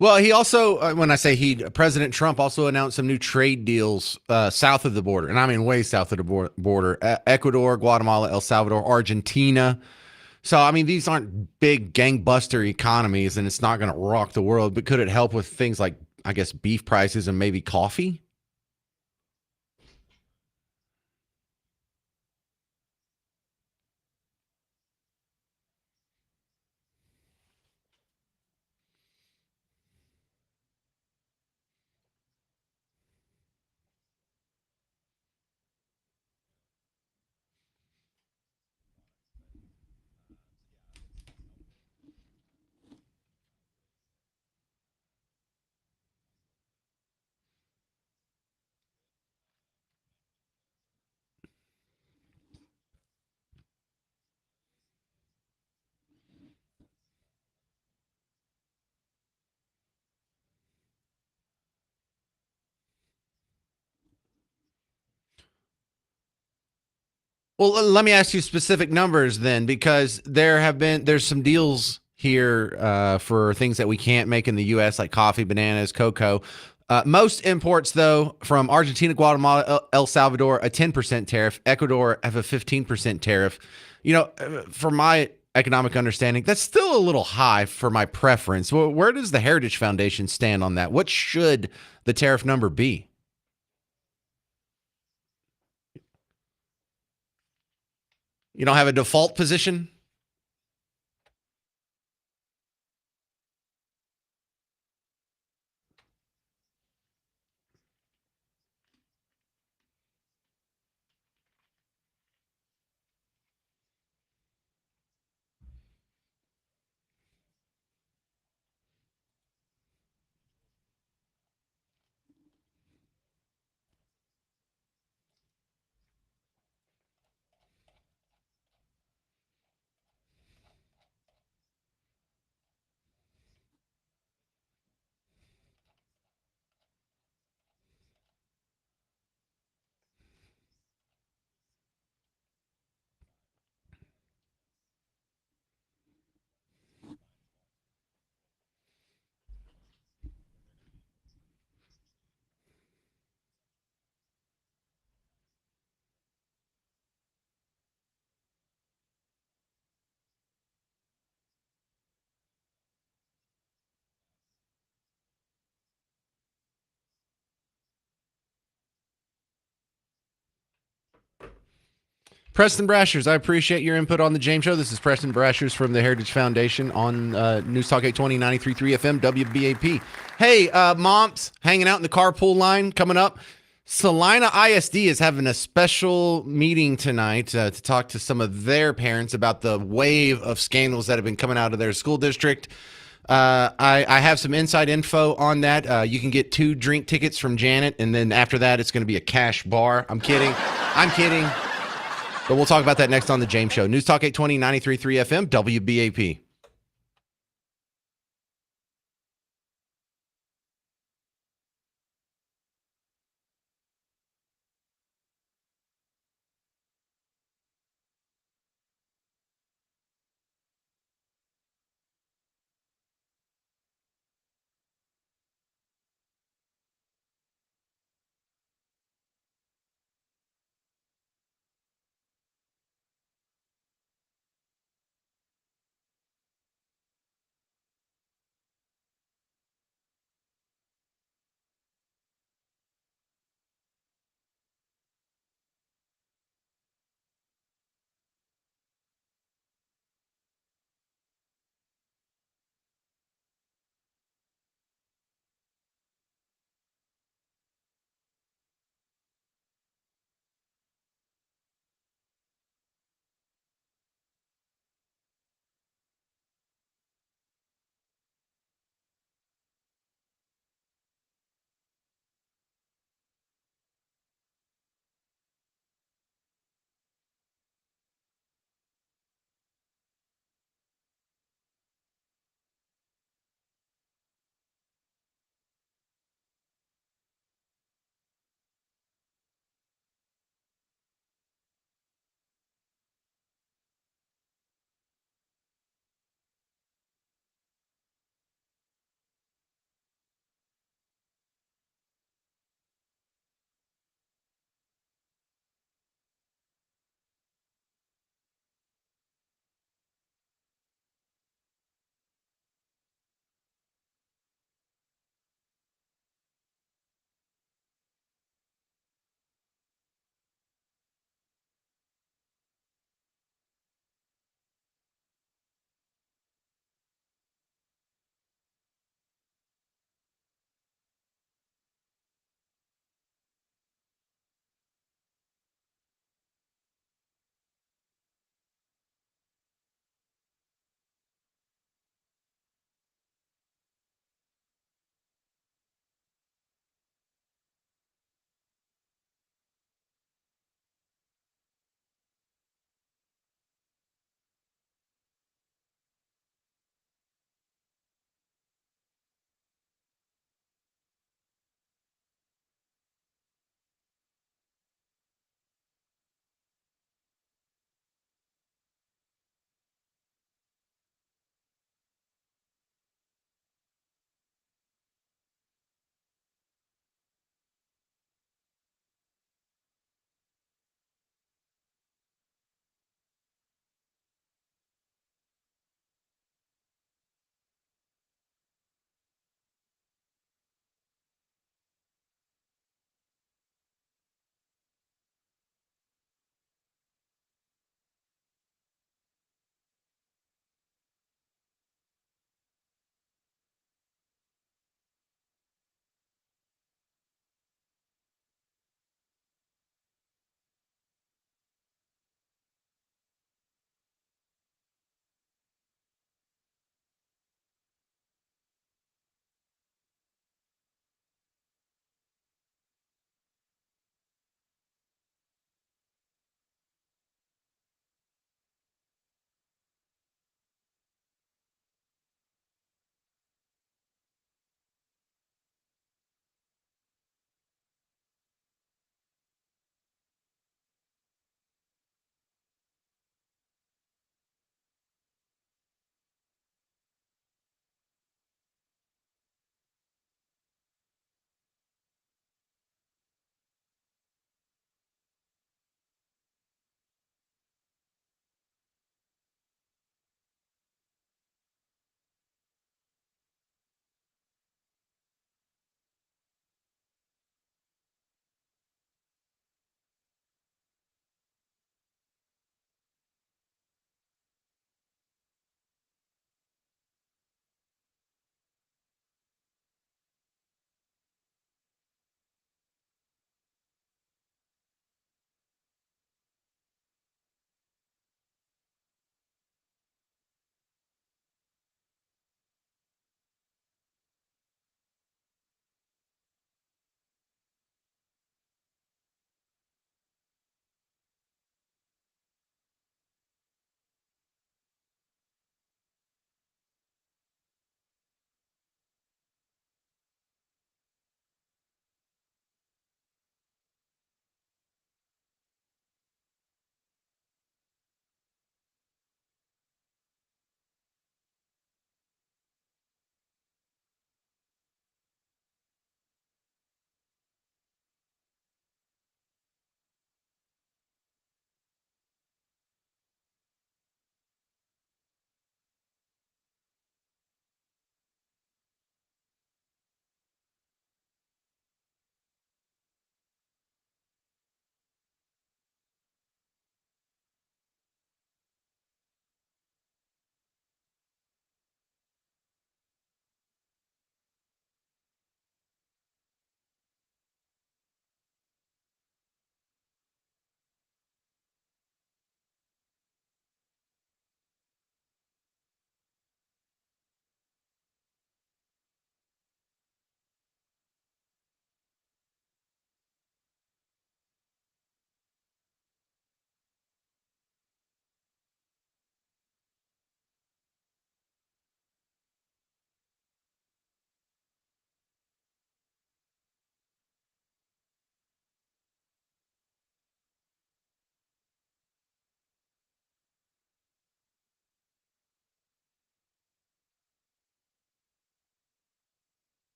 Well, he also, when I say he, President Trump also announced some new trade deals south of the border, and I mean way south of the border: Ecuador, Guatemala, El Salvador, Argentina. So, I mean, these aren't big gangbuster economies, and it's not going to rock the world. But could it help with things like, I guess, beef prices and maybe coffee? Well, let me ask you specific numbers then, because there's some deals here for things that we can't make in the U.S., like coffee, bananas, cocoa. Most imports, though, from Argentina, Guatemala, El Salvador, a 10% tariff. Ecuador have a 15% tariff. For my economic understanding, that's still a little high for my preference. Well, where does the Heritage Foundation stand on that? What should the tariff number be? You don't have a default position? Preston Brashers, I appreciate your input on the James Show. This is Preston Brashers from the Heritage Foundation on News Talk 820, 93.3 FM, WBAP. Hey, moms hanging out in the carpool line coming up. Celina ISD is having a special meeting tonight to talk to some of their parents about the wave of scandals that have been coming out of their school district. I have some inside info on that. You can get 2 drink tickets from Janet, and then after that, it's going to be a cash bar. I'm kidding. I'm kidding. But we'll talk about that next on the James Show. News Talk 820, 93.3 FM, WBAP.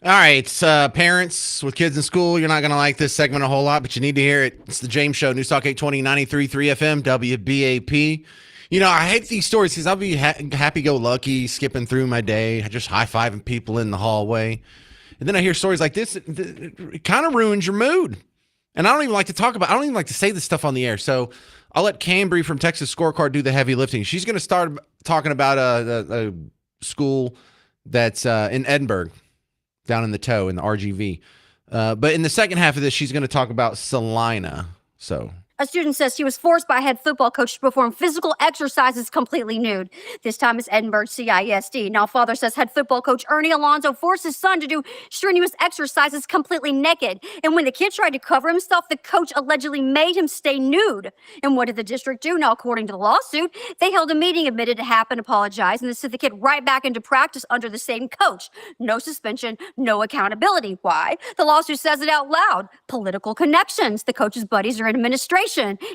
All right, parents with kids in school, you're not going to like this segment a whole lot, but you need to hear it. It's the James Show, News Talk 820, 93.3 FM, WBAP. You know, I hate these stories because I'll be happy-go-lucky, skipping through my day, just high-fiving people in the hallway. And then I hear stories like this, it kind of ruins your mood. And I don't even like to say this stuff on the air. So I'll let Cambry from Texas Scorecard do the heavy lifting. She's going to start talking about a school that's in Edinburgh, down in the toe in the RGV. But in the second half of this, she's going to talk about Celina. So a student says she was forced by a head football coach to perform physical exercises completely nude. This time it's Edinburgh CISD. Now father says head football coach Ernie Alonso forced his son to do strenuous exercises completely naked. And when the kid tried to cover himself, the coach allegedly made him stay nude. And what did the district do? Now, according to the lawsuit, they held a meeting, admitted it happened, apologized, and then sent the kid right back into practice under the same coach. No suspension, no accountability. Why? The lawsuit says it out loud. Political connections. The coach's buddies are in administration.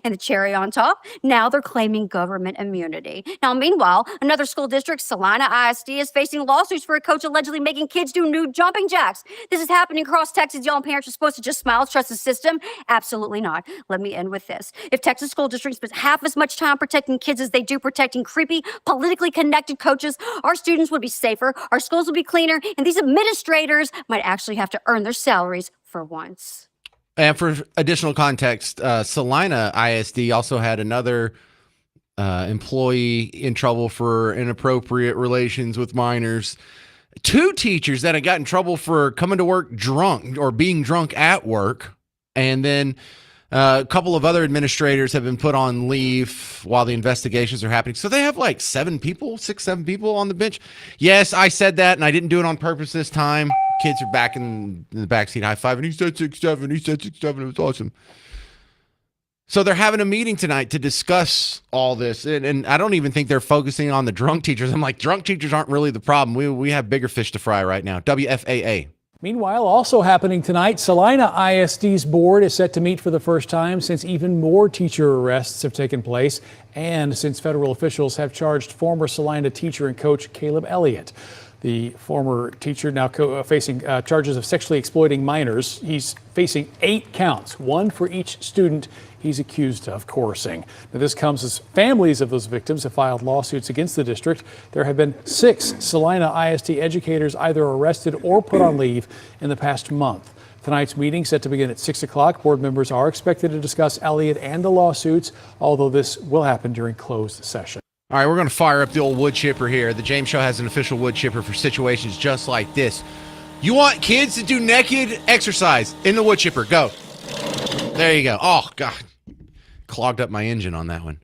And the cherry on top, now they're claiming government immunity. Now, meanwhile, another school district, Celina ISD, is facing lawsuits for a coach allegedly making kids do nude jumping jacks. This is happening across Texas. Y'all parents are supposed to just smile, trust the system? Absolutely not. Let me end with this. If Texas school districts spend half as much time protecting kids as they do protecting creepy, politically connected coaches, our students would be safer, our schools would be cleaner, and these administrators might actually have to earn their salaries for once. And for additional context, Celina ISD also had another employee in trouble for inappropriate relations with minors. 2 teachers that had got in trouble for coming to work drunk or being drunk at work. And then a couple of other administrators have been put on leave while the investigations are happening. So they have like 7 people on the bench. Yes, I said that, and I didn't do it on purpose this time. Kids are back in the backseat high-fiving. He said 6'7". He said 6'7". It was awesome. So they're having a meeting tonight to discuss all this. And I don't even think they're focusing on the drunk teachers. I'm like, drunk teachers aren't really the problem. We have bigger fish to fry right now. WFAA. Meanwhile, also happening tonight, Celina ISD's board is set to meet for the first time since even more teacher arrests have taken place and since federal officials have charged former Celina teacher and coach Caleb Elliott. The former teacher now facing charges of sexually exploiting minors. He's facing 8 counts, 1 for each student he's accused of coercing. Now, this comes as families of those victims have filed lawsuits against the district. There have been 6 Celina ISD educators either arrested or put on leave in the past month. Tonight's meeting set to begin at 6 o'clock. Board members are expected to discuss Elliott and the lawsuits, although this will happen during closed session. All right, we're going to fire up the old wood chipper here. The James Show has an official wood chipper for situations just like this. You want kids to do naked exercise in the wood chipper. Go. There you go. Oh, God. Clogged up my engine on that one.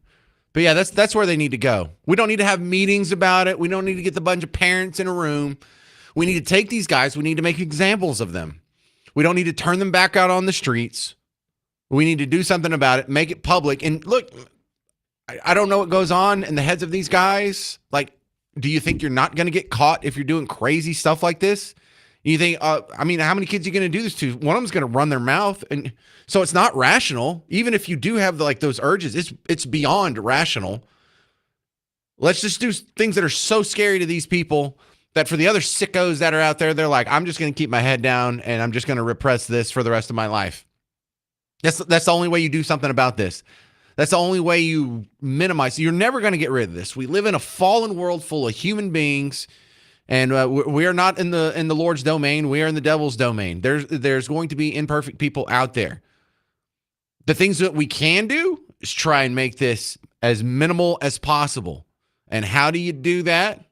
But yeah, that's where they need to go. We don't need to have meetings about it. We don't need to get the bunch of parents in a room. We need to take these guys. We need to make examples of them. We don't need to turn them back out on the streets. We need to do something about it, make it public. And look, I don't know what goes on in the heads of these guys. Like, do you think you're not going to get caught if you're doing crazy stuff like this? You think, how many kids are you going to do this to? One of them's going to run their mouth. And so it's not rational. Even if you do have those urges, it's beyond rational. Let's just do things that are so scary to these people that for the other sickos that are out there, they're like, I'm just going to keep my head down and I'm just going to repress this for the rest of my life. That's the only way you do something about this. That's the only way you minimize. You're never going to get rid of this. We live in a fallen world full of human beings, and we are not in the Lord's domain. We are in the devil's domain. There's going to be imperfect people out there. The things that we can do is try and make this as minimal as possible. And how do you do that?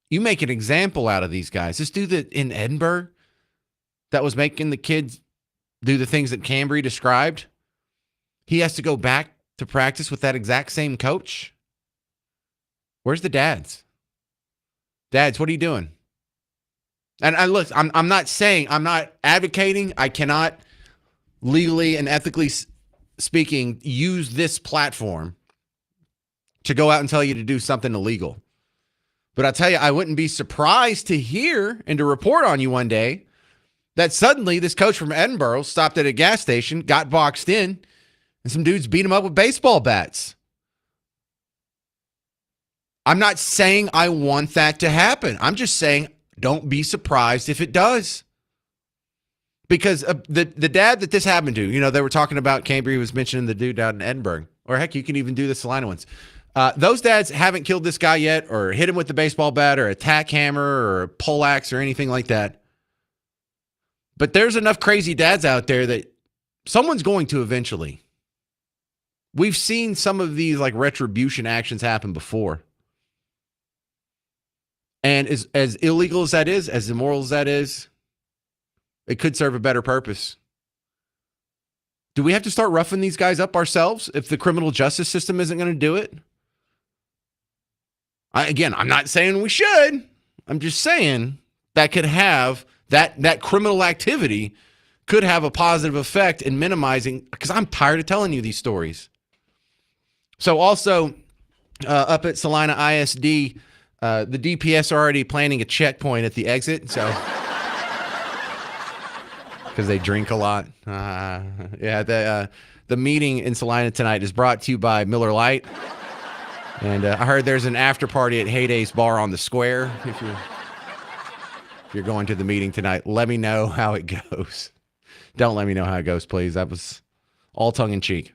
You make an example out of these guys. This dude that in Edinburgh that was making the kids do the things that Cambry described, he has to go back to practice with that exact same coach. Where's the dads? Dads, what are you doing? And look, I'm not advocating. I cannot legally and ethically speaking use this platform to go out and tell you to do something illegal. But I'll tell you, I wouldn't be surprised to hear and to report on you one day that suddenly this coach from Edinburgh stopped at a gas station, got boxed in, and some dudes beat him up with baseball bats. I'm not saying I want that to happen. I'm just saying Don't be surprised if it does. Because the dad that this happened to, you know, they were talking about Cambry was mentioning the dude down in Edinburgh. Or heck, you can even do the Celina ones. Those dads haven't killed this guy yet or hit him with the baseball bat or a tack hammer or a poleaxe or anything like that. But there's enough crazy dads out there that someone's going to eventually. We've seen some of these like retribution actions happen before. And as illegal as that is, as immoral as that is, it could serve a better purpose. Do we have to start roughing these guys up ourselves if the criminal justice system isn't going to do it? I'm not saying we should. I'm just saying that could have that criminal activity could have a positive effect in minimizing, because I'm tired of telling you these stories. So also up at Celina ISD, the DPS are already planning a checkpoint at the exit. So because they drink a lot. The meeting in Celina tonight is brought to you by Miller Lite. And I heard there's an after party at Heyday's Bar on the Square. If you're going to the meeting tonight, let me know how it goes. Don't let me know how it goes, please. That was all tongue in cheek.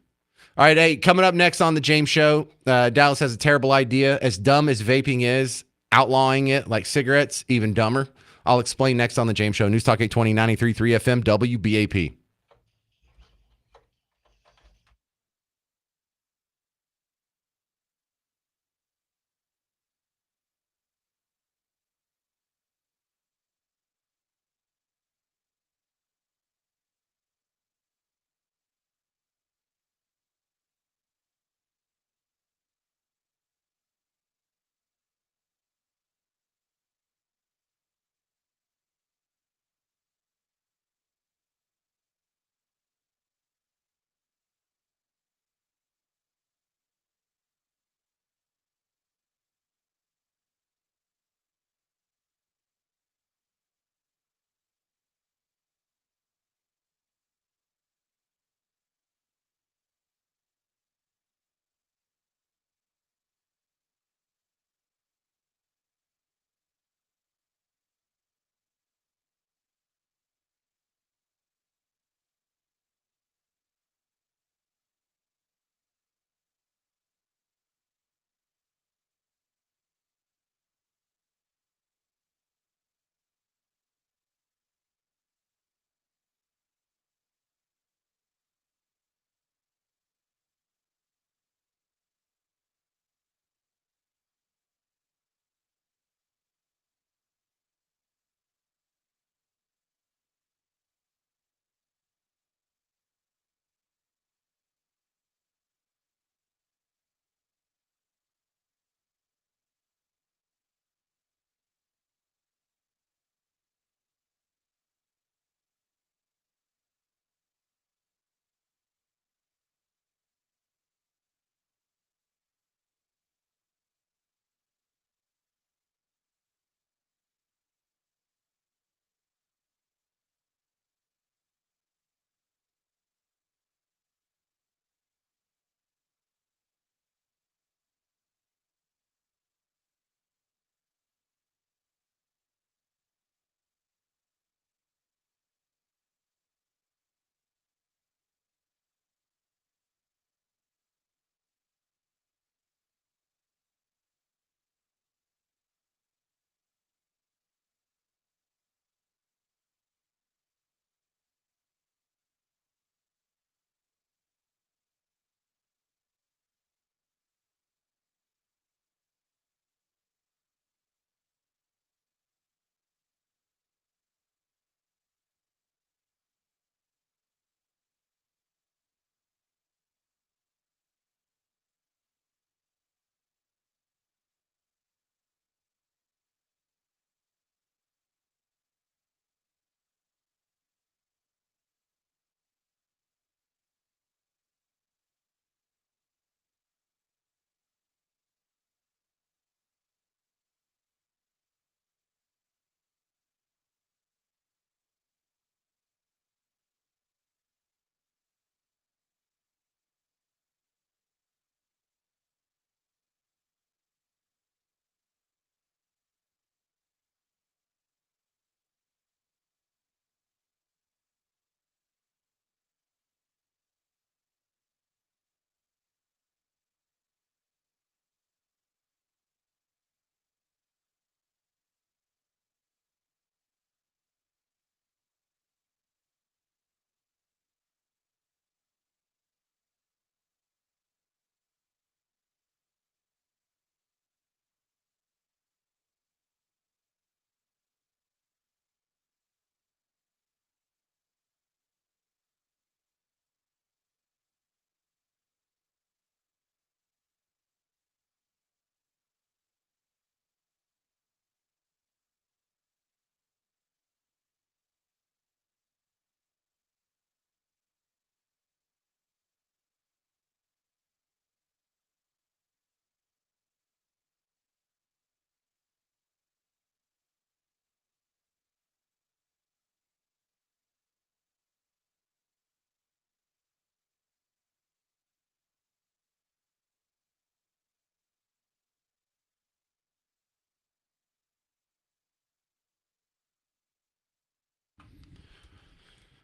All right, hey, coming up next on the James Show, Dallas has a terrible idea. As dumb as vaping is, outlawing it like cigarettes, even dumber. I'll explain next on the James Show. News Talk 820 93.3 FM WBAP.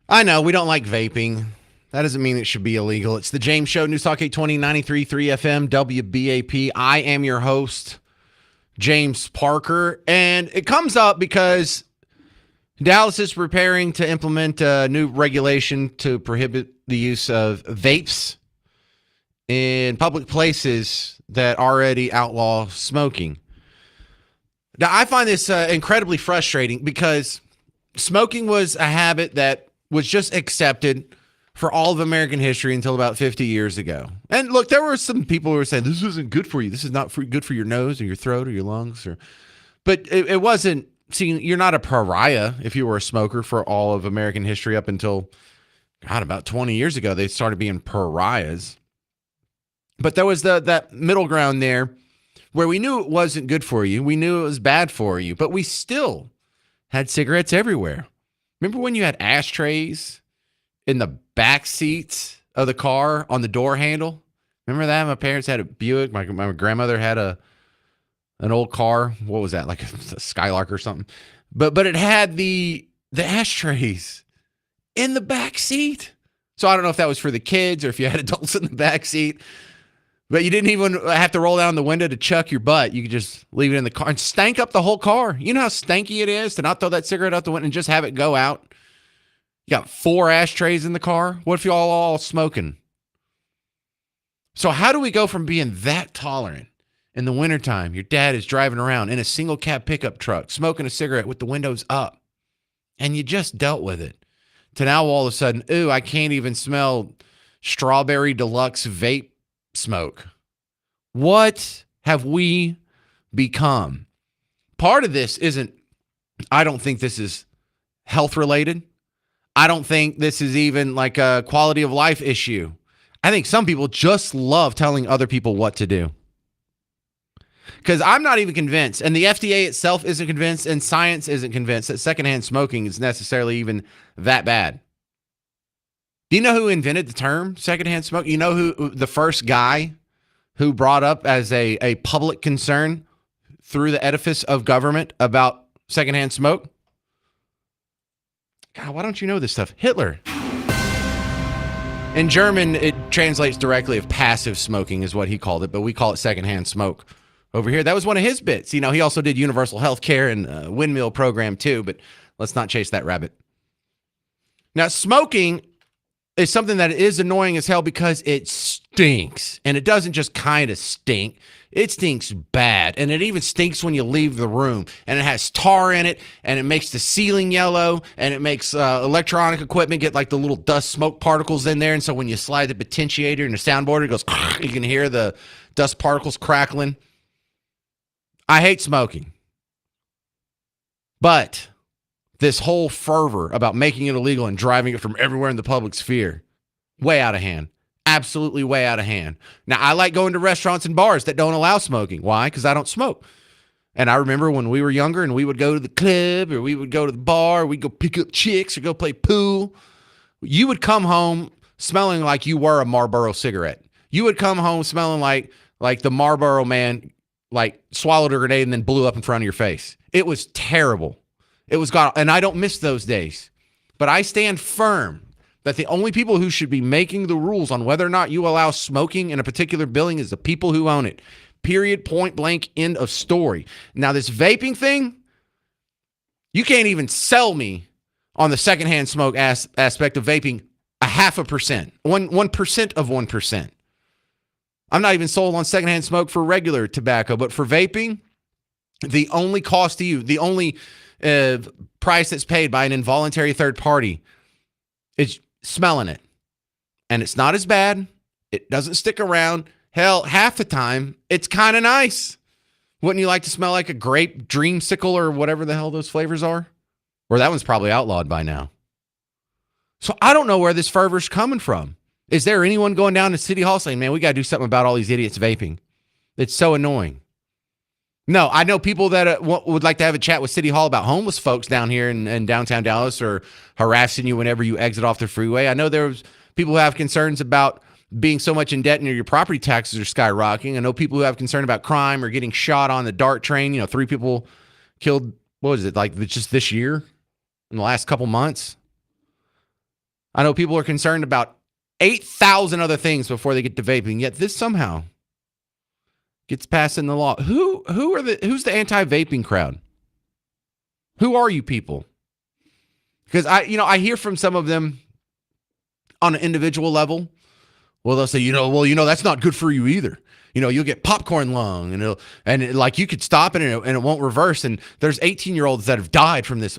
I know we don't like vaping. That doesn't mean it should be illegal. It's the James Show, News Talk 820, 93.3 FM, WBAP. I am your host, James Parker. And it comes up because Dallas is preparing to implement a new regulation to prohibit the use of vapes in public places that already outlaw smoking. Now, I find this incredibly frustrating because smoking was a habit that was just accepted for all of American history until about 50 years ago. And look, there were some people who were saying, this isn't good for you. This is not good for your nose or your throat or your lungs. But it wasn't, see, you're not a pariah if you were a smoker for all of American history up until, God, about 20 years ago, they started being pariahs. But there was that middle ground there where we knew it wasn't good for you. We knew it was bad for you, but we still had cigarettes everywhere. Remember when you had ashtrays in the back seats of the car on the door handle? Remember that? My parents had a Buick. My grandmother had an old car. What was that? Like a Skylark or something. But it had the ashtrays in the back seat. So I don't know if that was for the kids or if you had adults in the back seat. But you didn't even have to roll down the window to chuck your butt. You could just leave it in the car and stank up the whole car. You know how stanky it is to not throw that cigarette out the window and just have it go out? You got 4 ashtrays in the car. What if you're all smoking? So how do we go from being that tolerant in the wintertime? Your dad is driving around in a single cab pickup truck, smoking a cigarette with the windows up, and you just dealt with it, to now all of a sudden, ooh, I can't even smell strawberry deluxe vape smoke. What have we become? Part of this isn't, I don't think this is health related. I don't think this is even like a quality of life issue. I think some people just love telling other people what to do. Because I'm not even convinced, and the FDA itself isn't convinced, and science isn't convinced that secondhand smoking is necessarily even that bad. Do you know who invented the term secondhand smoke? You know who the first guy who brought up as a public concern through the edifice of government about secondhand smoke? God, why don't you know this stuff? Hitler. In German, it translates directly of passive smoking is what he called it, but we call it secondhand smoke over here. That was one of his bits. You know, he also did universal health care and windmill program too, but let's not chase that rabbit. Now, smoking is something that is annoying as hell because it stinks. And it doesn't just kind of stink. It stinks bad. And it even stinks when you leave the room. And it has tar in it. And it makes the ceiling yellow. And it makes electronic equipment get like the little dust smoke particles in there. And so when you slide the potentiator and the soundboard, it goes, you can hear the dust particles crackling. I hate smoking. But this whole fervor about making it illegal and driving it from everywhere in the public sphere, way out of hand. Absolutely way out of hand. Now, I like going to restaurants and bars that don't allow smoking. Why? Because I don't smoke. And I remember when we were younger and we would go to the club or we would go to the bar, we'd go pick up chicks or go play pool. You would come home smelling like you were a Marlboro cigarette. You would come home smelling like the Marlboro man like swallowed a grenade and then blew up in front of your face. It was terrible. It was God, and I don't miss those days. But I stand firm that the only people who should be making the rules on whether or not you allow smoking in a particular building is the people who own it. Period, point blank, end of story. Now, this vaping thing, you can't even sell me on the secondhand smoke aspect of vaping 0.5%, 1% of 1%. I'm not even sold on secondhand smoke for regular tobacco, but for vaping, the only cost to you, the only price that's paid by an involuntary third party is smelling it. And it's not as bad. It doesn't stick around. Hell, half the time, it's kind of nice. Wouldn't you like to smell like a grape dreamsicle or whatever the hell those flavors are? Or that one's probably outlawed by now. So I don't know where this fervor's coming from. Is there anyone going down to City Hall saying, man, we got to do something about all these idiots vaping? It's so annoying. No, I know people that would like to have a chat with City Hall about homeless folks down here in downtown Dallas or harassing you whenever you exit off the freeway. I know there's people who have concerns about being so much in debt and your property taxes are skyrocketing. I know people who have concern about crime or getting shot on the DART train. You know, 3 people killed, what was it, like just this year in the last couple months? I know people are concerned about 8,000 other things before they get to vaping, yet this somehow gets passed in the law. Who's the anti-vaping crowd? Who are you people? Because I hear from some of them on an individual level. Well, they'll say, that's not good for you either. You'll get popcorn lung, and you could stop it and it won't reverse. And there's 18-year-olds that have died from this.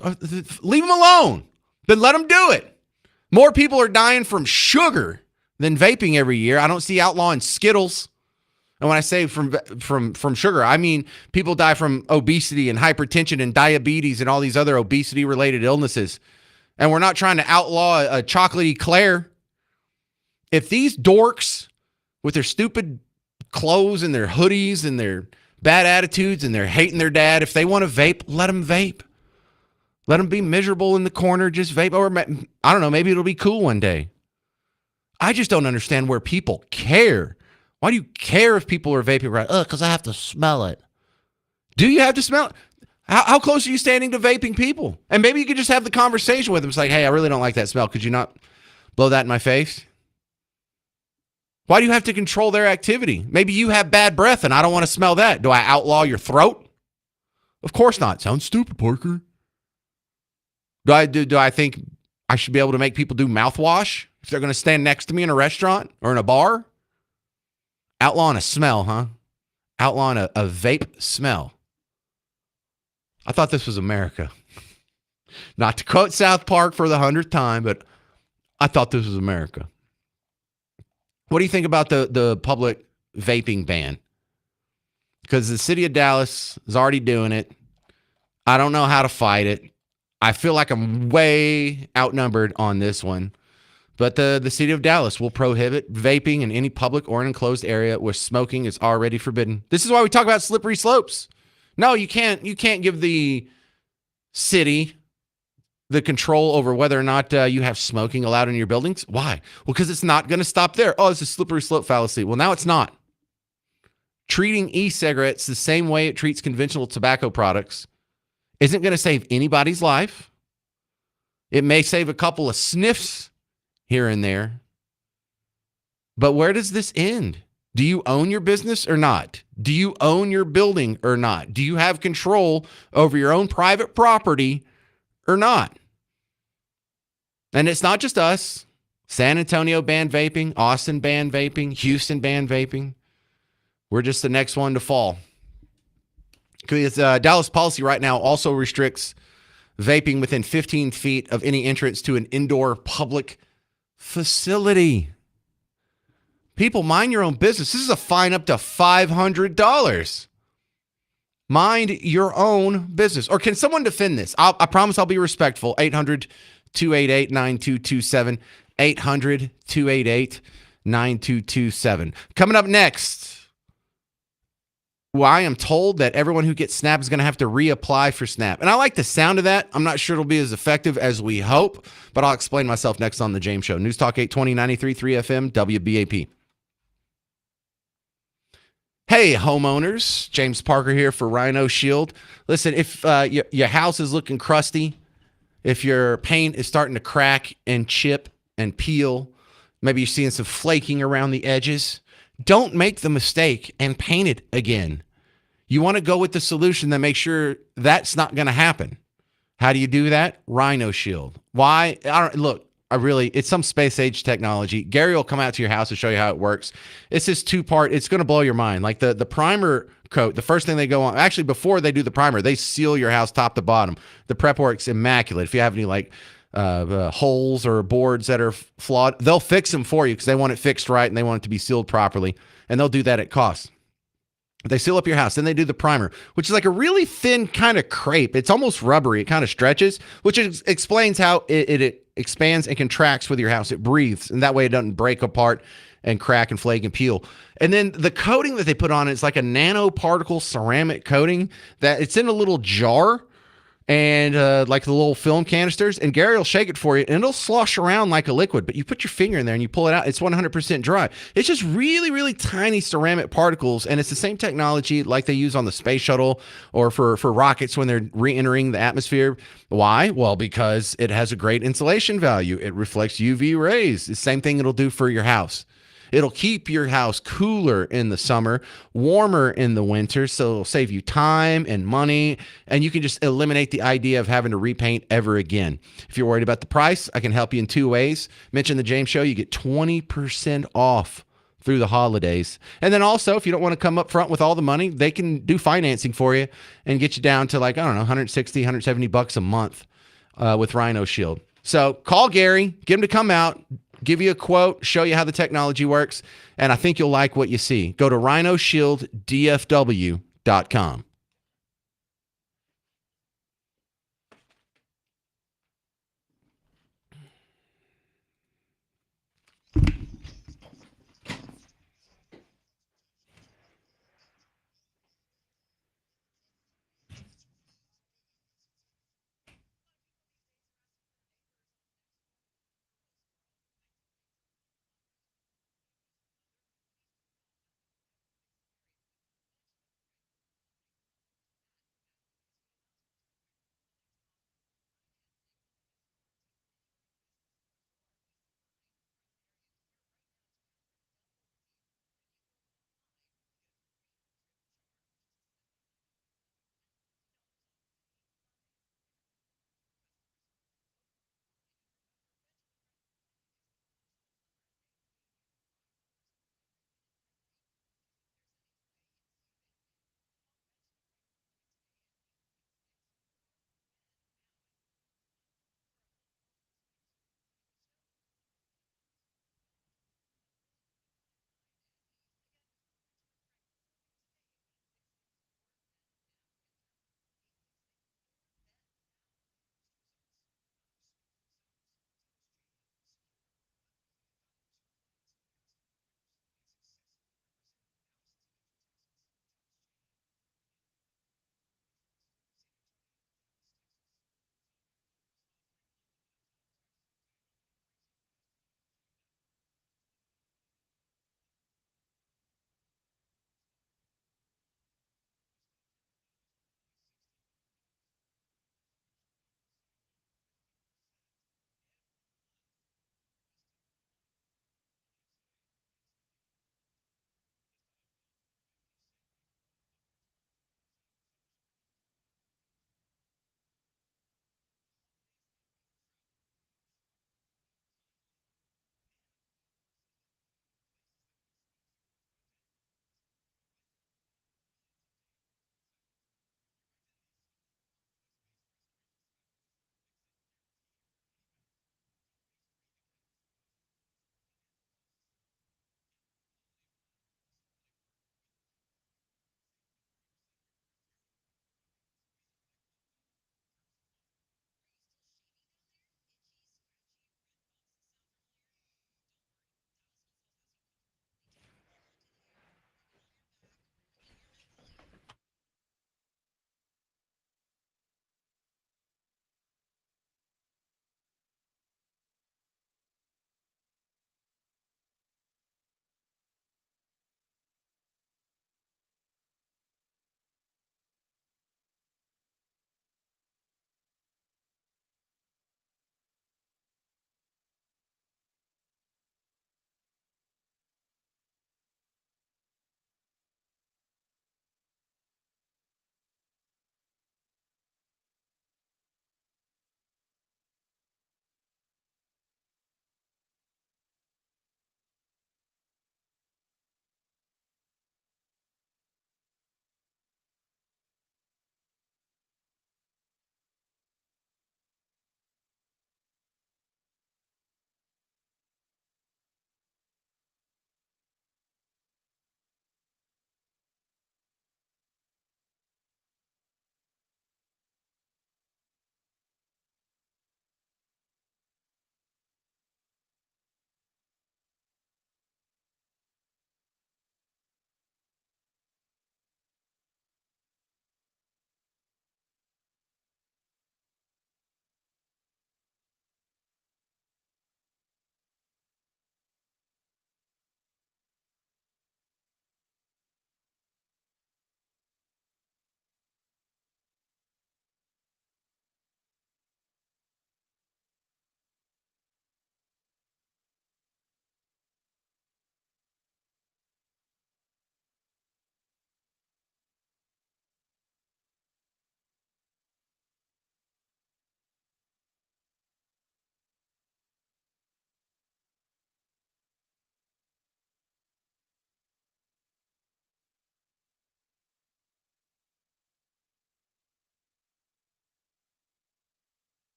Leave them alone. Then let them do it. More people are dying from sugar than vaping every year. I don't see outlawing Skittles. And when I say from sugar, I mean people die from obesity and hypertension and diabetes and all these other obesity-related illnesses. And we're not trying to outlaw a chocolatey Eclair. If these dorks with their stupid clothes and their hoodies and their bad attitudes and they're hating their dad, if they want to vape, let them vape. Let them be miserable in the corner, just vape. Or I don't know, maybe it'll be cool one day. I just don't understand where people care. Why do you care if people are vaping? Right? Because I have to smell it. Do you have to smell it? How close are you standing to vaping people? And maybe you could just have the conversation with them. It's like, hey, I really don't like that smell. Could you not blow that in my face? Why do you have to control their activity? Maybe you have bad breath and I don't want to smell that. Do I outlaw your throat? Of course not. Sounds stupid, Parker. Do I think I should be able to make people do mouthwash if they're going to stand next to me in a restaurant or in a bar? Outlawing a smell, huh? Outlawing a vape smell. I thought this was America. Not to quote South Park for the 100th time, but I thought this was America. What do you think about the public vaping ban? Because the city of Dallas is already doing it. I don't know how to fight it. I feel like I'm way outnumbered on this one. But the city of Dallas will prohibit vaping in any public or enclosed area where smoking is already forbidden. This is why we talk about slippery slopes. No, you can't give the city the control over whether or not you have smoking allowed in your buildings. Why? Well, because it's not going to stop there. Oh, it's a slippery slope fallacy. Well, now it's not. Treating e-cigarettes the same way it treats conventional tobacco products isn't going to save anybody's life. It may save a couple of sniffs here and there. But where does this end? Do you own your business or not? Do you own your building or not? Do you have control over your own private property or not? And it's not just us. San Antonio banned vaping. Austin banned vaping. Houston banned vaping. We're just the next one to fall. Because Dallas policy right now also restricts vaping within 15 feet of any entrance to an indoor public facility. People, mind your own business. This is a fine up to $500. Mind your own business. Or can someone defend this? I promise I'll be respectful. 800-288-9227. 800-288-9227. Coming up next, well, I am told that everyone who gets SNAP is going to have to reapply for SNAP. And I like the sound of that. I'm not sure it'll be as effective as we hope, but I'll explain myself next on The James Show. News Talk 820, 93.3 FM, WBAP. Hey, homeowners. James Parker here for Rhino Shield. Listen, if your house is looking crusty, if your paint is starting to crack and chip and peel, maybe you're seeing some flaking around the edges, don't make the mistake and paint it again. You want to go with the solution that makes sure that's not going to happen. How do you do that? Rhino Shield. Why? It's some space age technology. Gary will come out to your house and show you how it works. It's this two-part. It's going to blow your mind. Like the primer coat, the first thing they go on, actually before they do the primer, they seal your house top to bottom. The prep work's immaculate. If you have any holes or boards that are flawed, they'll fix them for you because they want it fixed right and they want it to be sealed properly. And they'll do that at cost. They seal up your house. Then they do the primer, which is like a really thin kind of crepe. It's almost rubbery. It kind of stretches, which explains how it expands and contracts with your house. It breathes, and that way it doesn't break apart and crack and flake and peel. And then the coating that they put on it is like a nanoparticle ceramic coating that it's in a little jar. and like the little film canisters, and Gary will shake it for you, and it'll slosh around like a liquid. But you put your finger in there and you pull it out, it's 100% dry. It's just really, really tiny ceramic particles, and it's the same technology like they use on the space shuttle or for rockets when they're re-entering the atmosphere. Why? Well, because it has a great insulation value. It reflects UV rays. The same thing it'll do for your house. It'll keep your house cooler in the summer, warmer in the winter, so it'll save you time and money, and you can just eliminate the idea of having to repaint ever again. If you're worried about the price, I can help you in 2 ways. Mention the James Show, you get 20% off through the holidays. And then also, if you don't want to come up front with all the money, they can do financing for you and get you down to like, I don't know, 160, 170 bucks a month with Rhino Shield. So call Gary, get him to come out, give you a quote, show you how the technology works, and I think you'll like what you see. Go to rhinoshielddfw.com.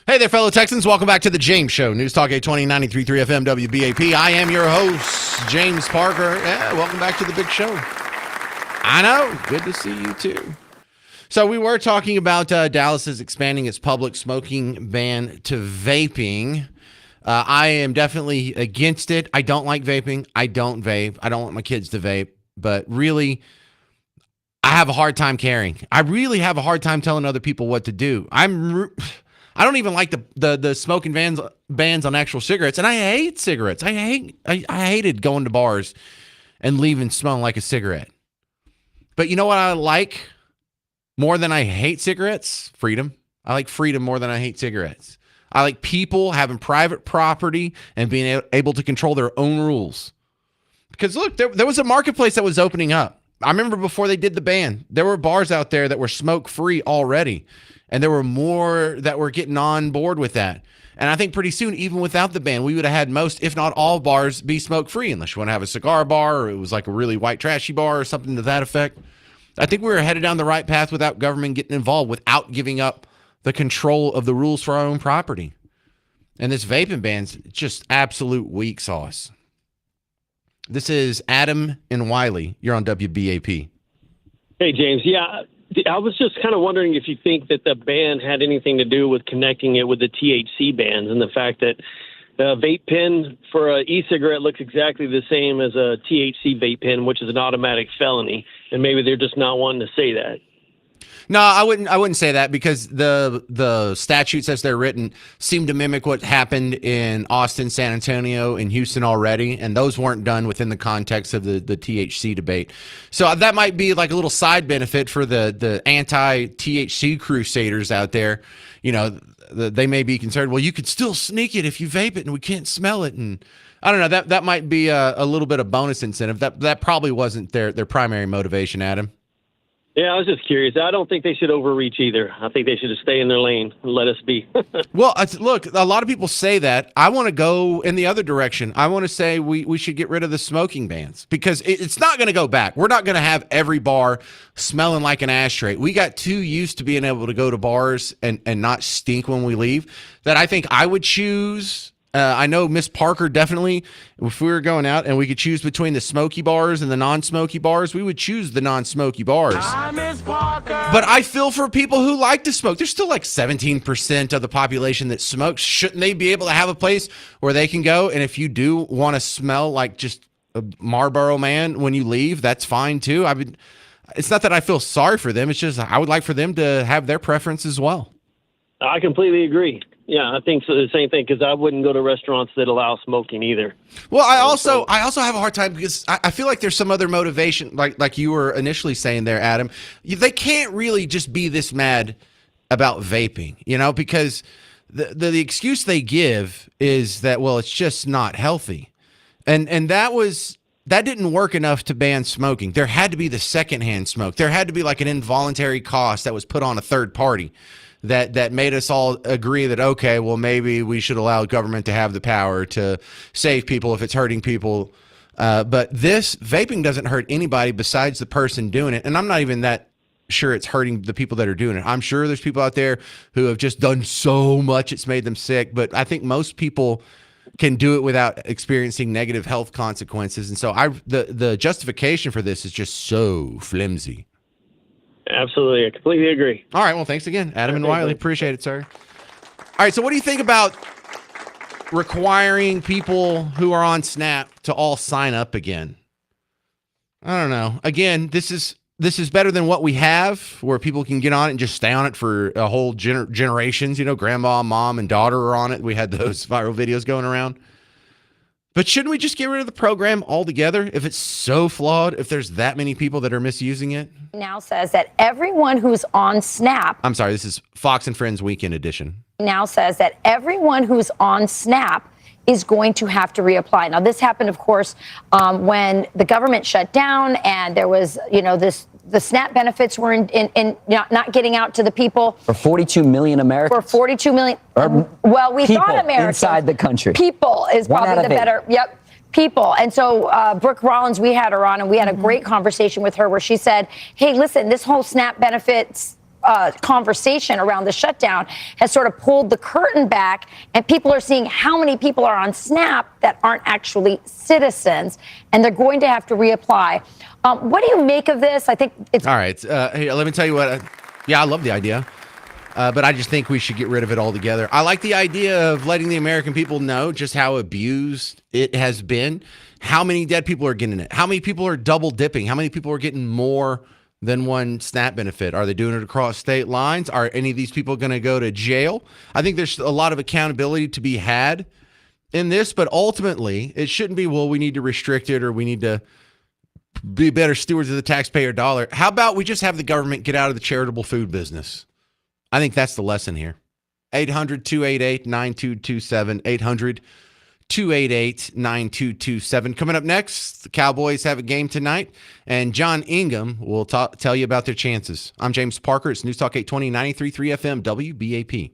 Hey there, fellow Texans. Welcome back to the James Show. News Talk 820 93.3 FM WBAP. I am your host, James Parker. Yeah, welcome back to the big show. I know. Good to see you, too. So we were talking about Dallas is expanding its public smoking ban to vaping. I am definitely against it. I don't like vaping. I don't vape. I don't want my kids to vape. But really, I have a hard time caring. I really have a hard time telling other people what to do. I don't even like the smoking bans on actual cigarettes, and I hate cigarettes. I hated going to bars and leaving smelling like a cigarette. But you know what I like more than I hate cigarettes? Freedom. I like freedom more than I hate cigarettes. I like people having private property and being able to control their own rules. Because look, there was a marketplace that was opening up. I remember before they did the ban, there were bars out there that were smoke-free already. And there were more that were getting on board with that. And I think pretty soon, even without the ban, we would have had most, if not all, bars be smoke-free, unless you want to have a cigar bar or it was like a really white trashy bar or something to that effect. I think we were headed down the right path without government getting involved, without giving up the control of the rules for our own property. And this vaping ban's just absolute weak sauce. This is Adam and Wiley. You're on WBAP. Hey, James. Yeah, I was just kind of wondering if you think that the ban had anything to do with connecting it with the THC bans and the fact that the vape pen for an e-cigarette looks exactly the same as a THC vape pen, which is an automatic felony, and maybe they're just not wanting to say that. No, I wouldn't say that, because the statutes as they're written seem to mimic what happened in Austin, San Antonio, and Houston already, and those weren't done within the context of the THC debate. So that might be like a little side benefit for the anti-THC crusaders out there. You know, they may be concerned, well, you could still sneak it if you vape it and we can't smell it. And I don't know, that might be a little bit of bonus incentive. That probably wasn't their primary motivation, Adam. Yeah, I was just curious. I don't think they should overreach either. I think they should just stay in their lane and let us be. Well, look, a lot of people say that. I want to go in the other direction. I want to say we should get rid of the smoking bans, because it's not going to go back. We're not going to have every bar smelling like an ashtray. We got too used to being able to go to bars and not stink when we leave, that I think I would choose. I know Miss Parker definitely, if we were going out and we could choose between the smoky bars and the non-smoky bars, we would choose the non-smoky bars. But I feel for people who like to smoke. There's still like 17% of the population that smokes. Shouldn't they be able to have a place where they can go? And if you do want to smell like just a Marlboro Man when you leave, that's fine too. I mean, it's not that I feel sorry for them. It's just I would like for them to have their preference as well. I completely agree. Yeah, I think so, the same thing, because I wouldn't go to restaurants that allow smoking either. Well, I also have a hard time, because I feel like there's some other motivation, like you were initially saying there, Adam. They can't really just be this mad about vaping, you know, because the excuse they give is that, well, it's just not healthy, and that didn't work enough to ban smoking. There had to be the secondhand smoke. There had to be like an involuntary cost that was put on a third party that made us all agree that, okay, well, maybe we should allow government to have the power to save people if it's hurting people. But this vaping doesn't hurt anybody besides the person doing it. And I'm not even that sure it's hurting the people that are doing it. I'm sure there's people out there who have just done so much it's made them sick. But I think most people can do it without experiencing negative health consequences. And so the justification for this is just so flimsy. Absolutely. I completely agree. All right. Well, thanks again, Adam and Wiley. Appreciate it, sir. All right. So what do you think about requiring people who are on Snap to all sign up again? I don't know. Again, this is better than what we have, where people can get on it and just stay on it for a whole generations. You know, grandma, mom, and daughter are on it. We had those viral videos going around. But shouldn't we just get rid of the program altogether if it's so flawed, if there's that many people that are misusing it? Now says that everyone who's on Snap. I'm sorry, this is Fox and Friends Weekend Edition. Now says that everyone who's on Snap is going to have to reapply. Now, this happened, of course, when the government shut down and there was, the SNAP benefits were not getting out to the people. For 42 million Americans. For 42 million. Well, we people thought Americans. Inside the country. People is probably the better. Yep. People. And so Brooke Rollins, we had her on, and we had a great conversation with her where she said, hey, listen, this whole SNAP benefits conversation around the shutdown has sort of pulled the curtain back, and people are seeing how many people are on SNAP that aren't actually citizens, and they're going to have to reapply. What do you make of this? I think it's all right. Hey, let me tell you what. I love the idea. But I just think we should get rid of it altogether. I like the idea of letting the American people know just how abused it has been, how many dead people are getting it, how many people are double dipping, how many people are getting more than one SNAP benefit. Are they doing it across state lines? Are any of these people going to go to jail? I think there's a lot of accountability to be had in this, but ultimately it shouldn't be, well, we need to restrict it or we need to be better stewards of the taxpayer dollar. How about we just have the government get out of the charitable food business? I think that's the lesson here. 800-288-9227. 800-288-9227. Coming up next, the Cowboys have a game tonight, and John Ingham will tell you about their chances. I'm James Parker. It's News Talk 820, 93.3 FM, WBAP.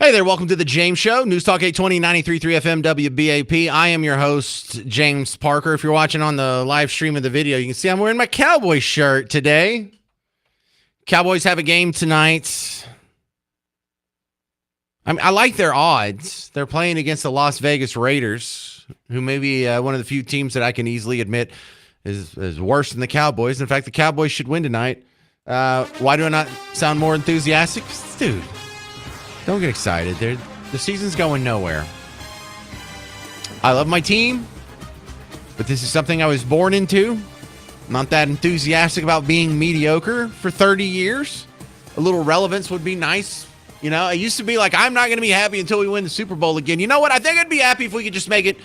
Hey there, welcome to the James Show, News Talk 820, 93.3 FM WBAP. I am your host, James Parker. If you're watching on the live stream of the video, you can see I'm wearing my Cowboy shirt today. Cowboys have a game tonight. I like their odds. They're playing against the Las Vegas Raiders, who may be one of the few teams that I can easily admit is worse than the Cowboys. In fact, the Cowboys should win tonight. Why do I not sound more enthusiastic? Dude. Don't get excited. The season's going nowhere. I love my team, but this is something I was born into. I'm not that enthusiastic about being mediocre for 30 years. A little relevance would be nice. You know, it used to be like, I'm not going to be happy until we win the Super Bowl again. You know what? I think I'd be happy if we could just make it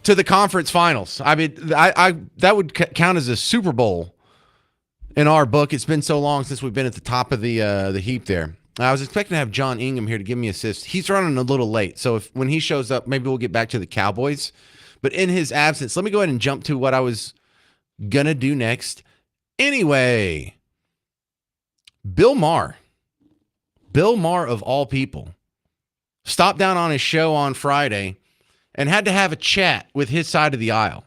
to the conference finals. I mean, that would count as a Super Bowl in our book. It's been so long since we've been at the top of the heap there. I was expecting to have John Ingham here to give me assist. He's running a little late, so when he shows up, maybe we'll get back to the Cowboys. But in his absence, let me go ahead and jump to what I was going to do next. Anyway, Bill Maher of all people, stopped down on his show on Friday and had to have a chat with his side of the aisle.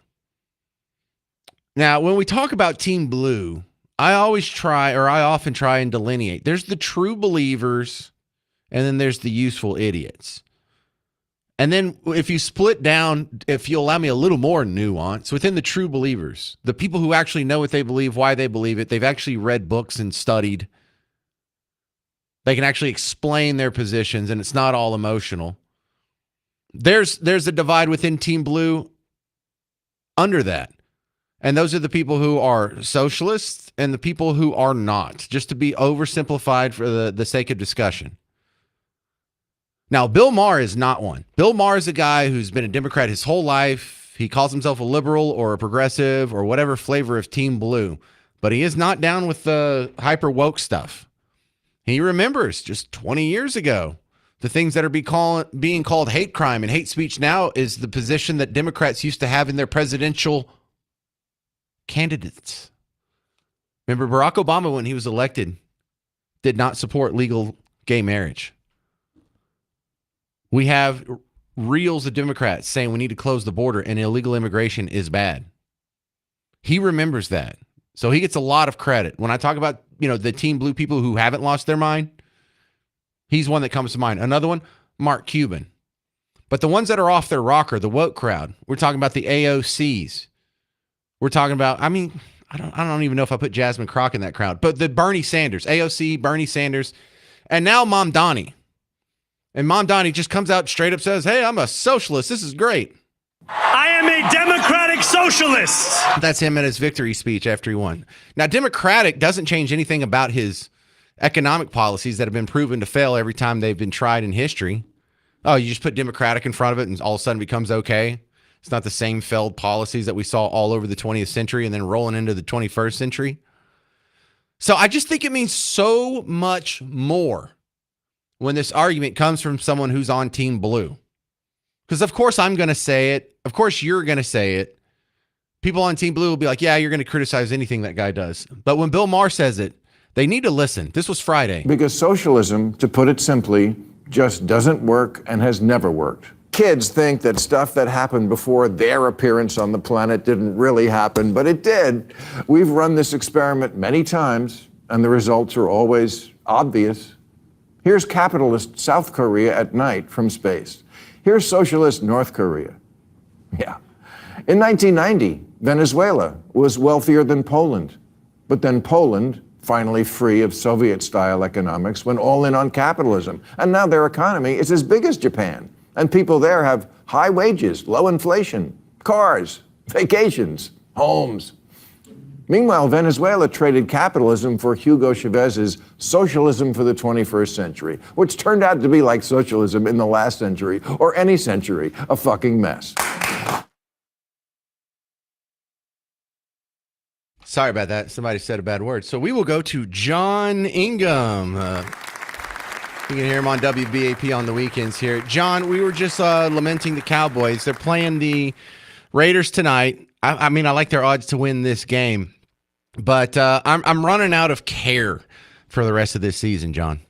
Now, when we talk about Team Blue, I often try and delineate. There's the true believers, and then there's the useful idiots. And then if you split down, if you allow me a little more nuance, within the true believers, the people who actually know what they believe, why they believe it, they've actually read books and studied. They can actually explain their positions, and it's not all emotional. There's a divide within Team Blue under that. And those are the people who are socialists and the people who are not, just to be oversimplified for the sake of discussion. Now, Bill Maher is not one. Bill Maher is a guy who's been a Democrat his whole life. He calls himself a liberal or a progressive or whatever flavor of Team Blue, but he is not down with the hyper woke stuff. He remembers just 20 years ago, the things that are being called hate crime and hate speech now is the position that Democrats used to have in their presidential candidates. Remember, Barack Obama, when he was elected, did not support legal gay marriage. We have reels of Democrats saying we need to close the border and illegal immigration is bad. He remembers that. So he gets a lot of credit. When I talk about, the Team Blue people who haven't lost their mind, he's one that comes to mind. Another one, Mark Cuban. But the ones that are off their rocker, the woke crowd, we're talking about the AOCs. We're talking about, I don't even know if I put Jasmine Crockett in that crowd, but the Bernie Sanders, AOC, Bernie Sanders, and now Mom Donnie. And Mom Donnie just comes out straight up says, hey, I'm a socialist. This is great. I am a democratic socialist. That's him in his victory speech after he won. Now, democratic doesn't change anything about his economic policies that have been proven to fail every time they've been tried in history. Oh, you just put democratic in front of it and all of a sudden it becomes okay. It's not the same failed policies that we saw all over the 20th century and then rolling into the 21st century. So I just think it means so much more when this argument comes from someone who's on Team Blue. Because of course I'm going to say it. Of course you're going to say it. People on Team Blue will be like, yeah, you're going to criticize anything that guy does. But when Bill Maher says it, they need to listen. This was Friday. Because socialism, to put it simply, just doesn't work and has never worked. Kids think that stuff that happened before their appearance on the planet didn't really happen, but it did. We've run this experiment many times, and the results are always obvious. Here's capitalist South Korea at night from space. Here's socialist North Korea. Yeah. In 1990, Venezuela was wealthier than Poland, but then Poland, finally free of Soviet-style economics, went all in on capitalism, and now their economy is as big as Japan. And people there have high wages, low inflation, cars, vacations, homes. Meanwhile, Venezuela traded capitalism for Hugo Chavez's socialism for the 21st century, which turned out to be like socialism in the last century or any century, a fucking mess. Sorry about that. Somebody said a bad word. So we will go to John Ingham. You can hear him on WBAP on the weekends here. John, we were just lamenting the Cowboys. They're playing the Raiders tonight. I mean, I like their odds to win this game, but I'm running out of care for the rest of this season, John.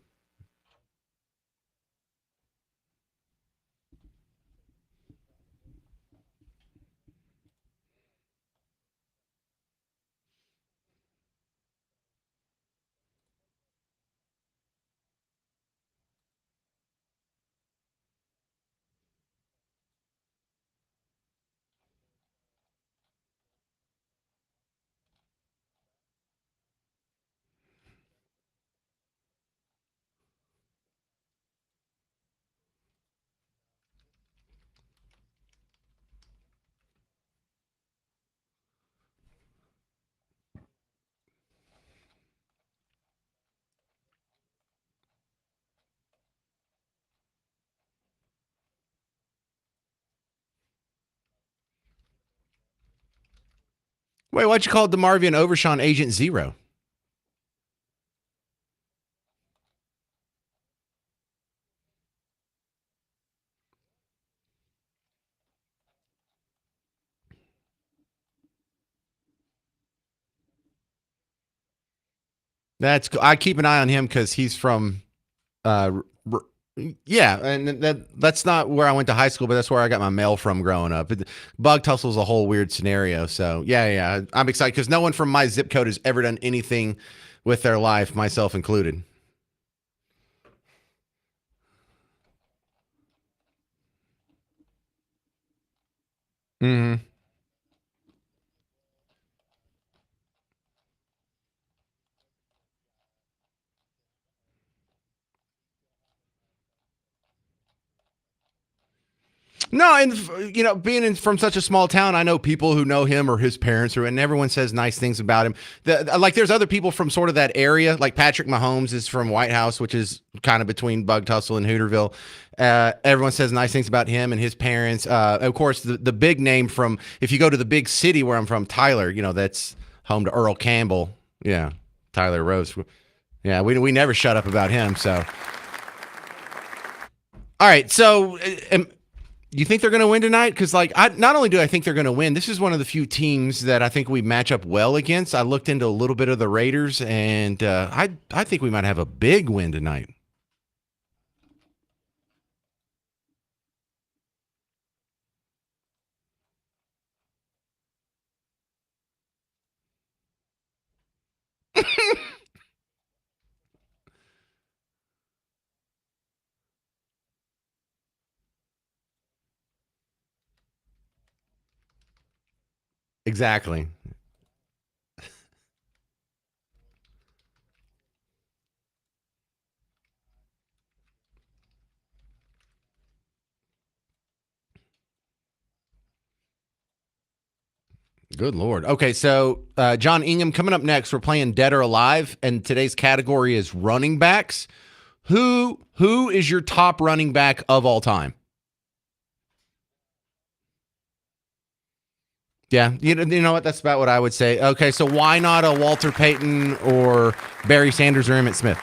Wait, why'd you call DeMarvion Overshawn Agent Zero? I keep an eye on him because he's from yeah, and that's not where I went to high school, but that's where I got my mail from growing up. Bug tussle's a whole weird scenario. So yeah, I'm excited because no one from my zip code has ever done anything with their life, myself included. Mm-hmm. No, and being from such a small town, I know people who know him or his parents, and everyone says nice things about him. Like, there's other people from sort of that area. Like Patrick Mahomes is from White House, which is kind of between Bug Tussle and Hooterville. Everyone says nice things about him and his parents. Of course, the big name from, if you go to the big city where I'm from, Tyler, that's home to Earl Campbell. Yeah, Tyler Rose. Yeah, we never shut up about him. So, all right, so. You think they're going to win tonight? Because, not only do I think they're going to win, this is one of the few teams that I think we match up well against. I looked into a little bit of the Raiders, and I think we might have a big win tonight. Exactly. Good Lord. Okay, so John Ingham, coming up next, we're playing Dead or Alive, and today's category is running backs. Who is your top running back of all time? Yeah, you know what? That's about what I would say. Okay, so why not a Walter Payton or Barry Sanders or Emmitt Smith?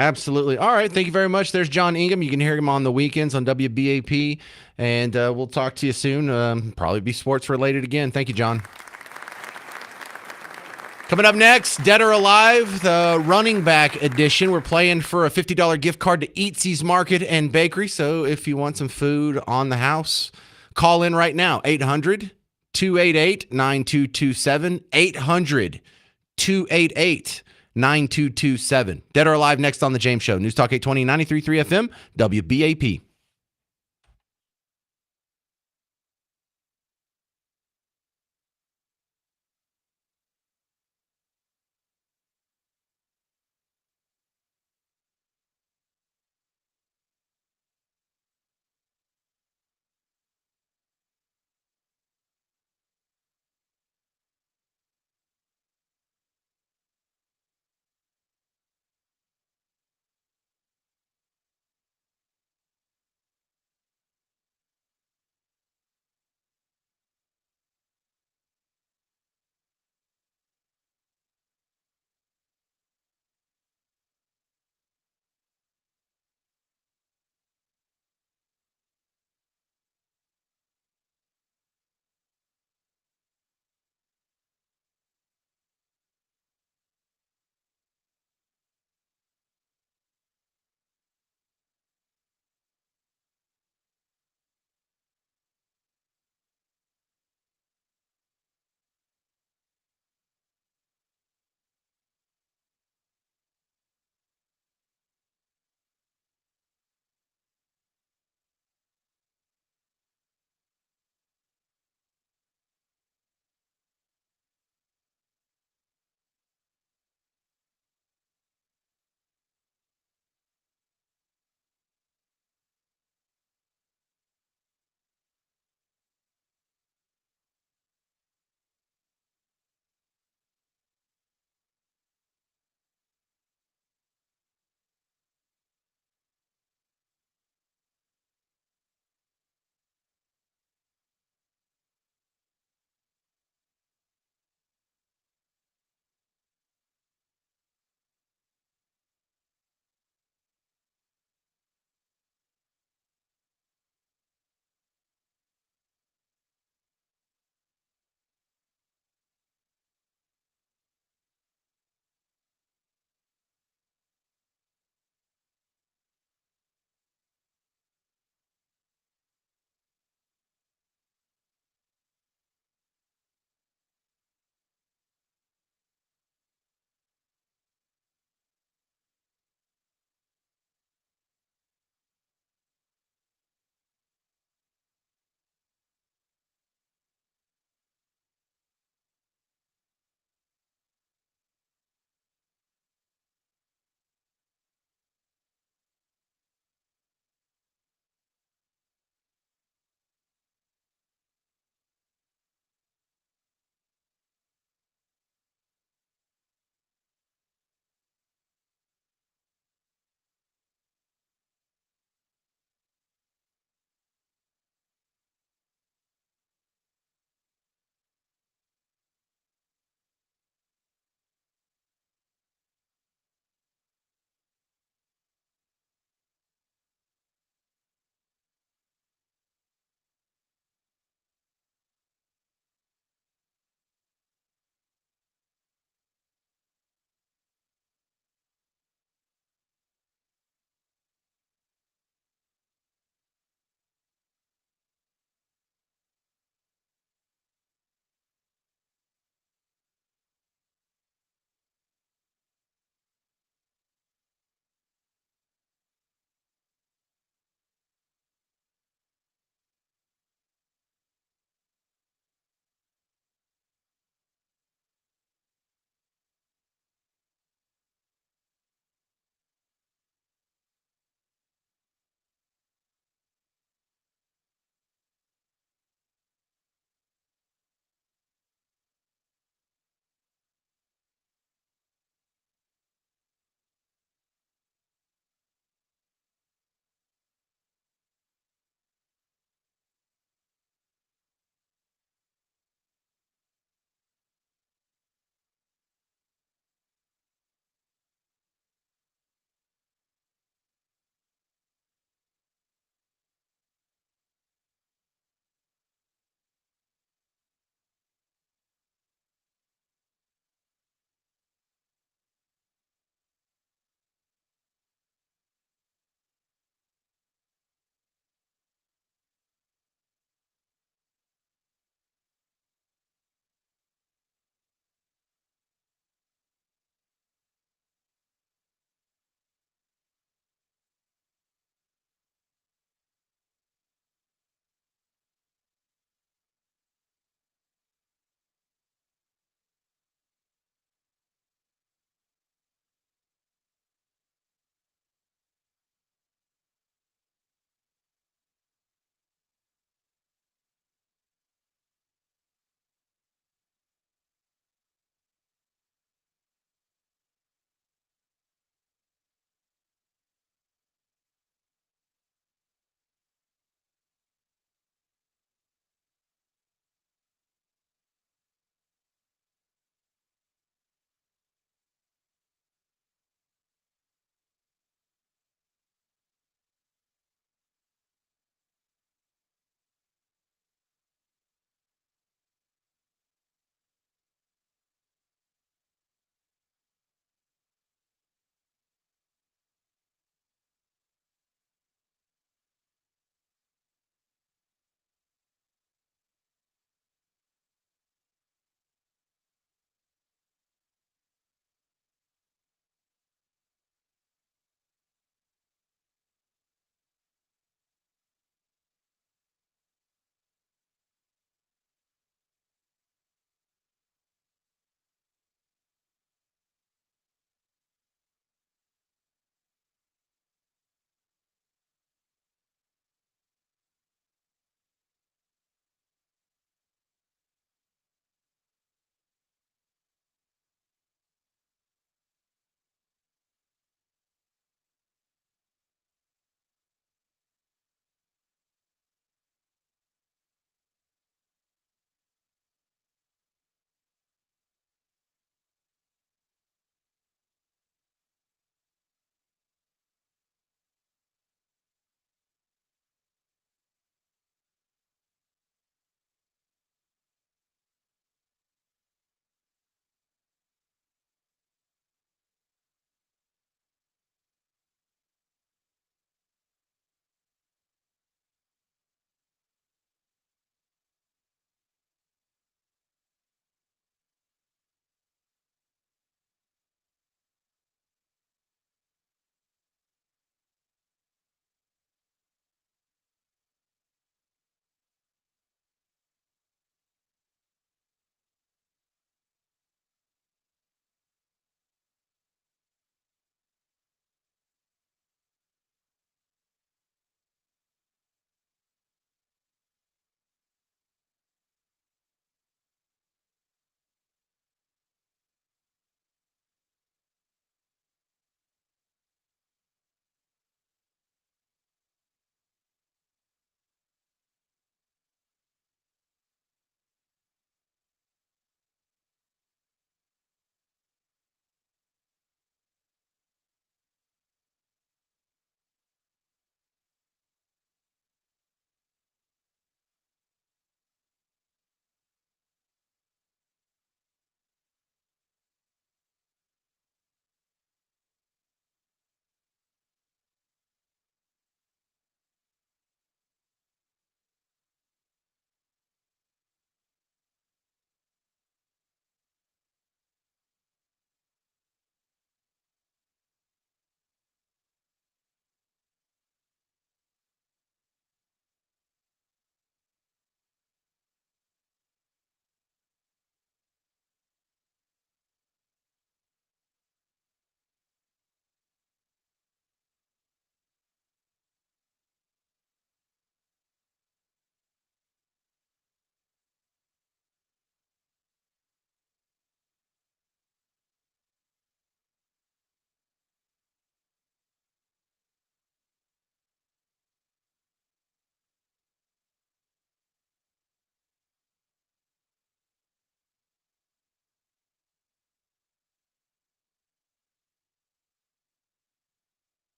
Absolutely. All right. Thank you very much. There's John Ingham. You can hear him on the weekends on WBAP. And we'll talk to you soon. Probably be sports related again. Thank you, John. Coming up next, Dead or Alive, the running back edition. We're playing for a $50 gift card to Eatsy's Market and Bakery. So if you want some food on the house, call in right now. 800-288-9227. 800-288-9227. Dead or Alive next on The James Show. News Talk 820, 93.3 FM, WBAP.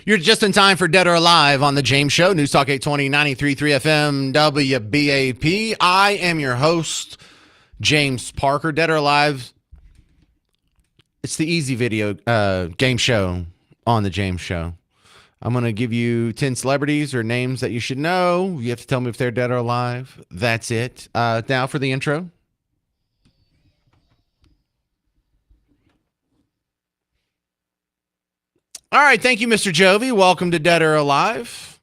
You're just in time for Dead or Alive on the James Show, News Talk 820, 93.3 FM, WBAP. I am your host, James Parker. Dead or Alive, it's the easy video game show on the James Show. I'm going to give you 10 celebrities or names that you should know. You have to tell me if they're dead or alive. That's it. Now for the intro. All right. Thank you, Mr. Jovi. Welcome to Dead or Alive.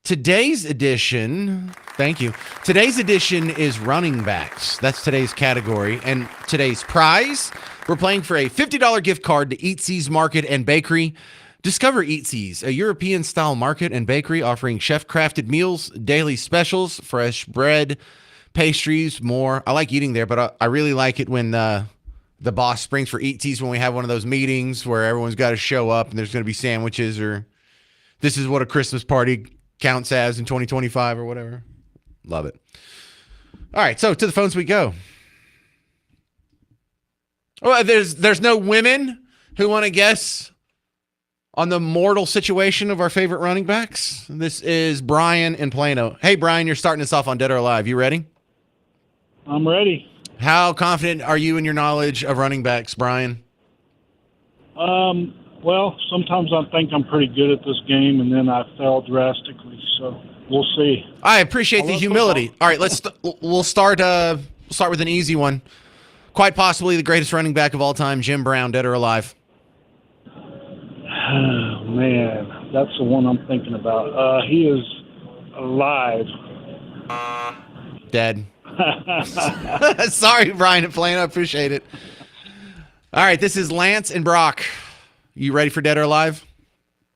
Today's edition, thank you. Today's edition is running backs. That's today's category. And today's prize, we're playing for a $50 gift card to Eatsy's Market and Bakery. Discover Eatsy's, a European-style market and bakery offering chef-crafted meals, daily specials, fresh bread, pastries, more. I like eating there, but I really like it when the boss springs for Eatsy's when we have one of those meetings where everyone's got to show up and there's going to be sandwiches, or this is what a Christmas party counts as in 2025 or whatever. Love it. All right, so to the phones we go. Oh, there's no women who want to guess on the mortal situation of our favorite running backs. This is Brian in Plano. Hey, Brian, you're starting us off on Dead or Alive. You ready? I'm ready. How confident are you in your knowledge of running backs, Brian? Well, sometimes I think I'm pretty good at this game, and then I fail drastically. So we'll see. I appreciate the humility. All right, we'll start with an easy one. Quite possibly the greatest running back of all time, Jim Brown, dead or alive. Oh, man, that's the one I'm thinking about. He is alive. Dead. Sorry, Brian and Plano. I appreciate it. All right, this is Lance and Brock. You ready for Dead or Alive?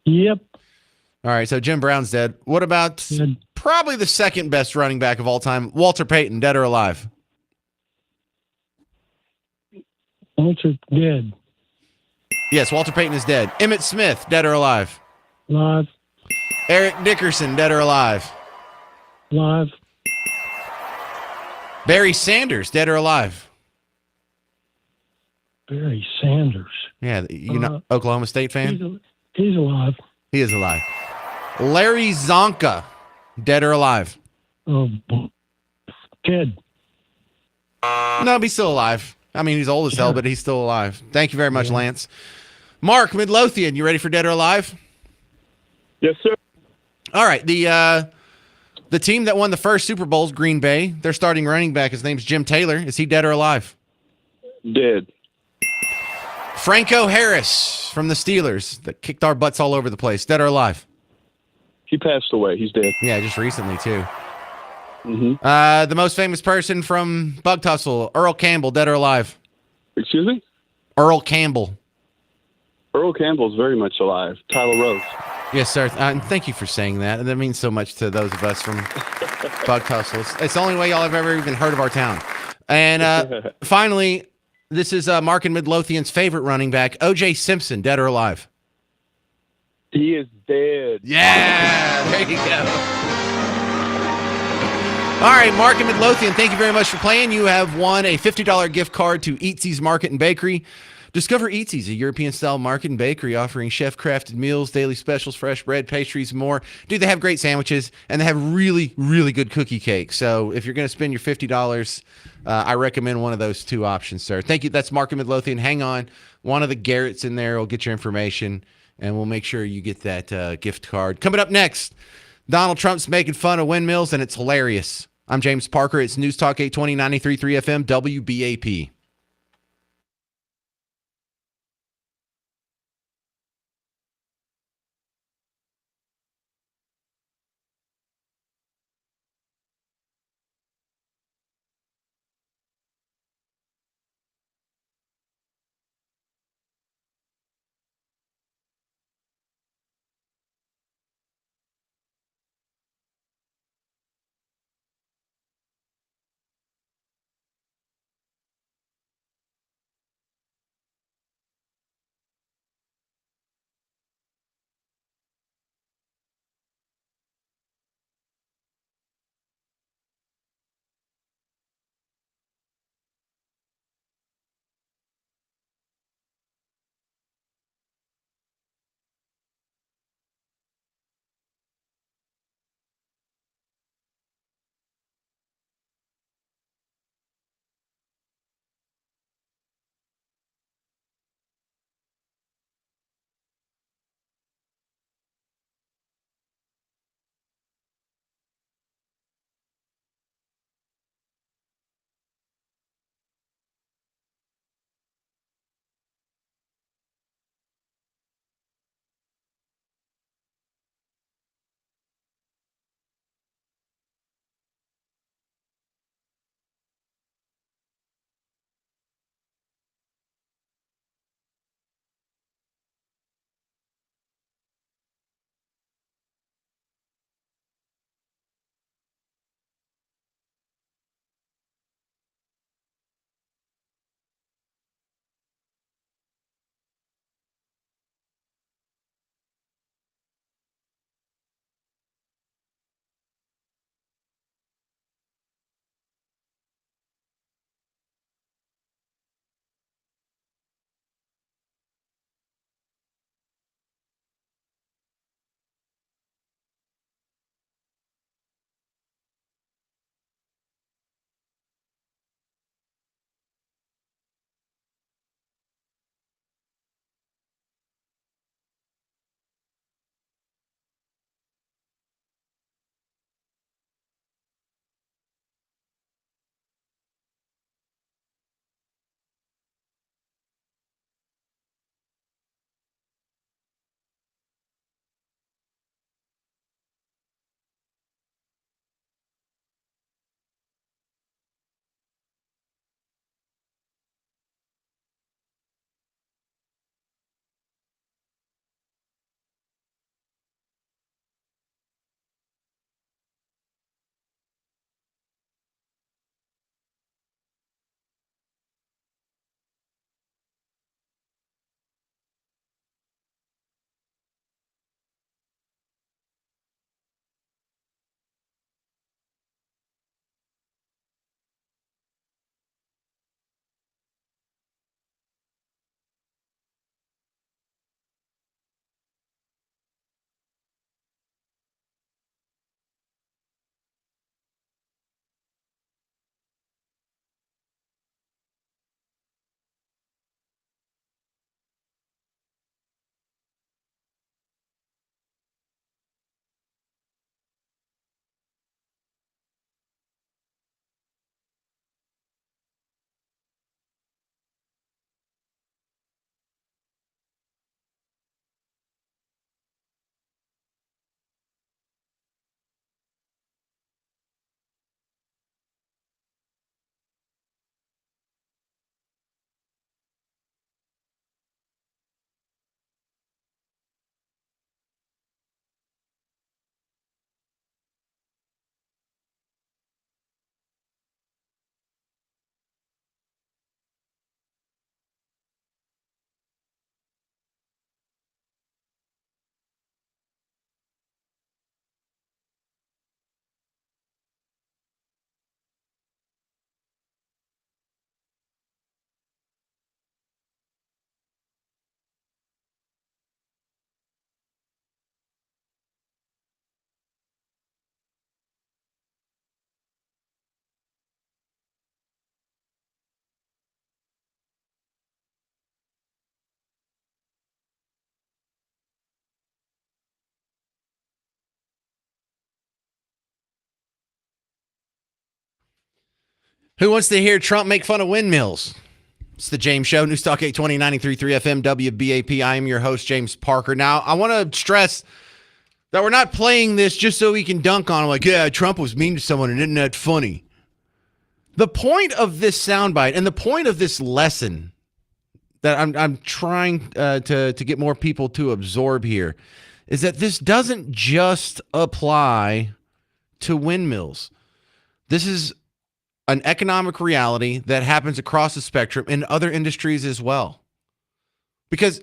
Yep. All right, so Jim Brown's dead. What about probably the second best running back of all time, Walter Payton, dead or alive? Walter dead. Yes, Walter Payton is dead. Emmitt Smith, dead or alive? Alive. Eric Dickerson, dead or alive? Alive. Barry Sanders, dead or alive? Barry Sanders. Yeah, you know, Oklahoma State fan? He's alive. He is alive. Larry Zonka, dead or alive? Dead. No, he's still alive. I mean, he's old as hell, but he's still alive. Thank you very much, Lance. Mark Midlothian, you ready for Dead or Alive? Yes, sir. All right. The team that won the first Super Bowl is Green Bay. Their starting running back, his name's Jim Taylor. Is he dead or alive? Dead. Franco Harris from the Steelers that kicked our butts all over the place. Dead or alive? He passed away. He's dead. Yeah, just recently, too. Mm-hmm. The most famous person from Bug Tussle, Earl Campbell, dead or alive? Excuse me? Earl Campbell. Earl Campbell's very much alive. Tyler Rose. Yes, sir. And thank you for saying that. That means so much to those of us from Bug Tussle. It's the only way y'all have ever even heard of our town. And finally, this is Mark and Midlothian's favorite running back, O.J. Simpson, dead or alive? He is dead. Yeah, there you go. All right, Mark and Midlothian, thank you very much for playing. You have won a $50 gift card to Eatsy's Market and Bakery. Discover Eatsy's, a European-style market and bakery offering chef-crafted meals, daily specials, fresh bread, pastries, and more. Dude, they have great sandwiches, and they have really, really good cookie cake. So if you're going to spend your $50, I recommend one of those two options, sir. Thank you. That's Mark and Midlothian. Hang on. One of the Garretts in there will get your information, and we'll make sure you get that gift card. Coming up next, Donald Trump's making fun of windmills, and it's hilarious. I'm James Parker. It's News Talk 820, 93.3 FM, WBAP. Who wants to hear Trump make fun of windmills? It's the James Show, News Talk 820, 93.3 FM, WBAP. I am your host, James Parker. Now, I want to stress that we're not playing this just so we can dunk on him like, yeah, Trump was mean to someone and isn't that funny? The point of this soundbite and the point of this lesson that I'm trying to get more people to absorb here is that this doesn't just apply to windmills. This is an economic reality that happens across the spectrum in other industries as well. Because,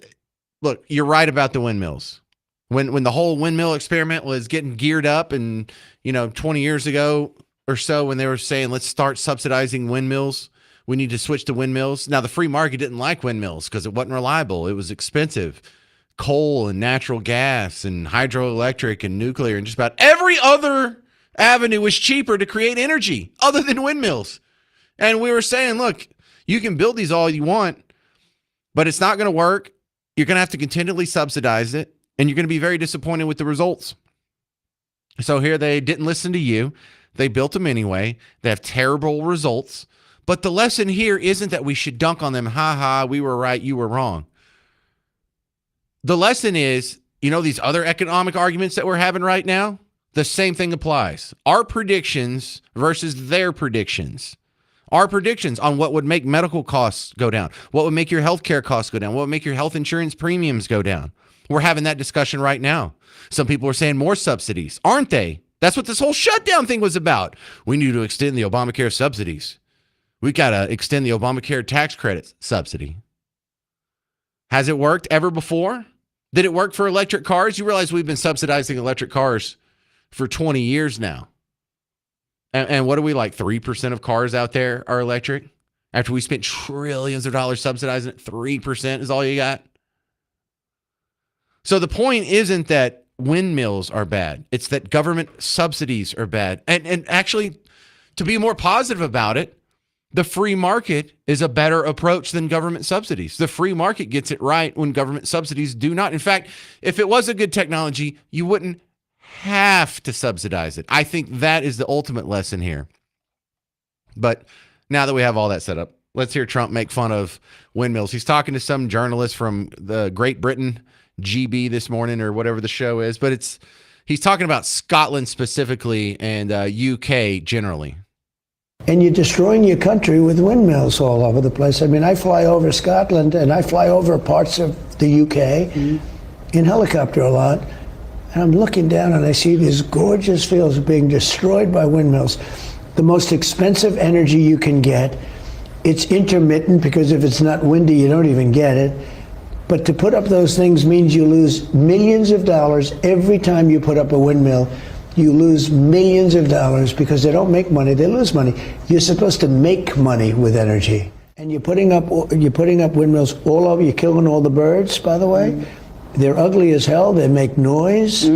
look, you're right about the windmills. When the whole windmill experiment was getting geared up and, 20 years ago or so when they were saying, let's start subsidizing windmills, we need to switch to windmills. Now, the free market didn't like windmills because it wasn't reliable. It was expensive. Coal and natural gas and hydroelectric and nuclear and just about every other avenue was cheaper to create energy other than windmills. And we were saying, look, you can build these all you want, but it's not going to work. You're going to have to continually subsidize it, and you're going to be very disappointed with the results. So here they didn't listen to you. They built them anyway. They have terrible results. But the lesson here isn't that we should dunk on them. Ha ha, we were right, you were wrong. The lesson is, these other economic arguments that we're having right now, the same thing applies. Our predictions versus their predictions. Our predictions on what would make medical costs go down, what would make your healthcare costs go down, what would make your health insurance premiums go down. We're having that discussion right now. Some people are saying more subsidies, aren't they? That's what this whole shutdown thing was about. We need to extend the Obamacare subsidies. We got to extend the Obamacare tax credit subsidy. Has it worked ever before? Did it work for electric cars? You realize we've been subsidizing electric cars for 20 years now. And what are we, like 3% of cars out there are electric? After we spent trillions of dollars subsidizing it, 3% is all you got? So the point isn't that windmills are bad. It's that government subsidies are bad. And actually, to be more positive about it, the free market is a better approach than government subsidies. The free market gets it right when government subsidies do not. In fact, if it was a good technology, you wouldn't have to subsidize it. I think that is the ultimate lesson here. But now that we have all that set up, let's hear Trump make fun of windmills. He's talking to some journalist from the Great Britain, GB, this morning or whatever the show is. But he's talking about Scotland specifically and UK generally. And you're destroying your country with windmills all over the place. I mean, I fly over Scotland and I fly over parts of the UK in helicopter a lot. And I'm looking down and I see these gorgeous fields being destroyed by windmills. The most expensive energy you can get. It's intermittent because if it's not windy, you don't even get it. But to put up those things means you lose millions of dollars every time you put up a windmill. You lose millions of dollars because they don't make money, they lose money. You're supposed to make money with energy. And you're putting up windmills all over, you're killing all the birds, by the way. They're ugly as hell, they make noise,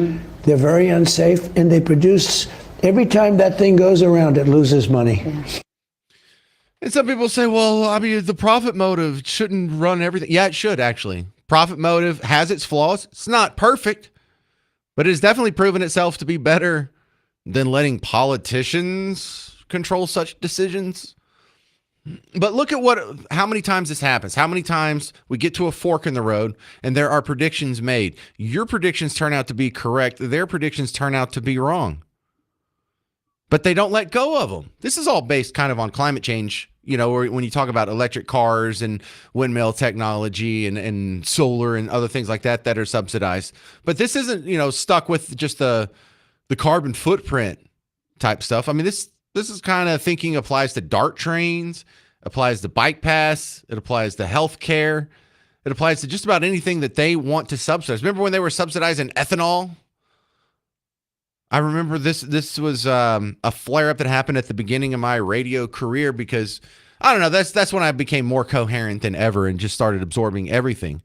they're very unsafe, and they produce, every time that thing goes around, it loses money. And some people say, well, I mean, the profit motive shouldn't run everything. Yeah, it should, actually. Profit motive has its flaws. It's not perfect. But it has definitely proven itself to be better than letting politicians control such decisions. But look at how many times this happens. How many times we get to a fork in the road and there are predictions made. Your predictions turn out to be correct. Their predictions turn out to be wrong. But they don't let go of them. This is all based kind of on climate change, when you talk about electric cars and windmill technology and solar and other things like that are subsidized. But this isn't, stuck with just the carbon footprint type stuff. I mean, this is kind of thinking applies to DART trains, applies to bike paths, it applies to healthcare, it applies to just about anything that they want to subsidize. Remember when they were subsidizing ethanol? I remember this was a flare-up that happened at the beginning of my radio career because, I don't know, that's when I became more coherent than ever and just started absorbing everything.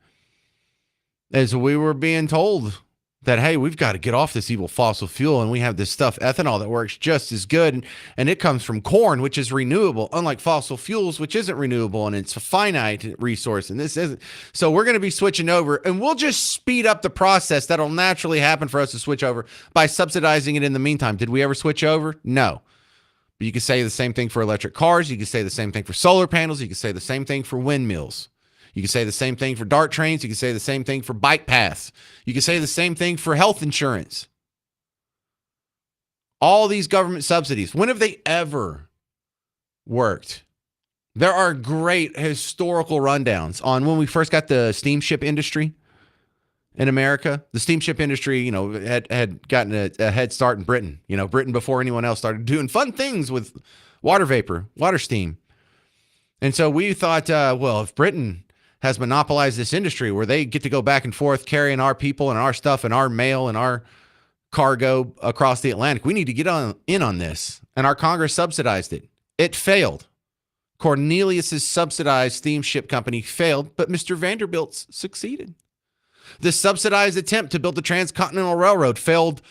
As we were being told that, hey, we've got to get off this evil fossil fuel, and we have this stuff, ethanol, that works just as good, and it comes from corn, which is renewable, unlike fossil fuels, which isn't renewable, and it's a finite resource, and this isn't. So we're going to be switching over, and we'll just speed up the process that'll naturally happen for us to switch over by subsidizing it in the meantime. Did we ever switch over? No. But you can say the same thing for electric cars. You can say the same thing for solar panels. You can say the same thing for windmills. You can say the same thing for DART trains. You can say the same thing for bike paths. You can say the same thing for health insurance. All these government subsidies, when have they ever worked? There are great historical rundowns on when we first got the steamship industry in America. The steamship industry, had gotten a head start in Britain. Britain before anyone else started doing fun things with water vapor, water steam. And so we thought, if Britain has monopolized this industry where they get to go back and forth carrying our people and our stuff and our mail and our cargo across the Atlantic, we need to get in on this. And our Congress subsidized it. It failed. Cornelius's subsidized steamship company failed, but Mr. Vanderbilt's succeeded. The subsidized attempt to build the Transcontinental Railroad failed,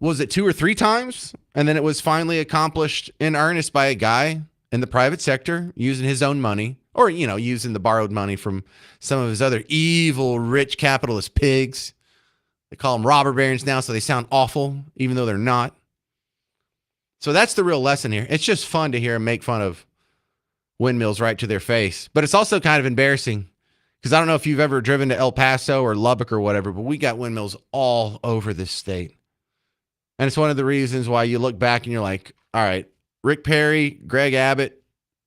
was it 2 or 3 times? And then it was finally accomplished in earnest by a guy in the private sector using his own money, or, using the borrowed money from some of his other evil, rich capitalist pigs. They call them robber barons now, so they sound awful, even though they're not. So that's the real lesson here. It's just fun to hear them make fun of windmills right to their face. But it's also kind of embarrassing, because I don't know if you've ever driven to El Paso or Lubbock or whatever, but we got windmills all over this state. And it's one of the reasons why you look back and you're like, all right, Rick Perry, Greg Abbott,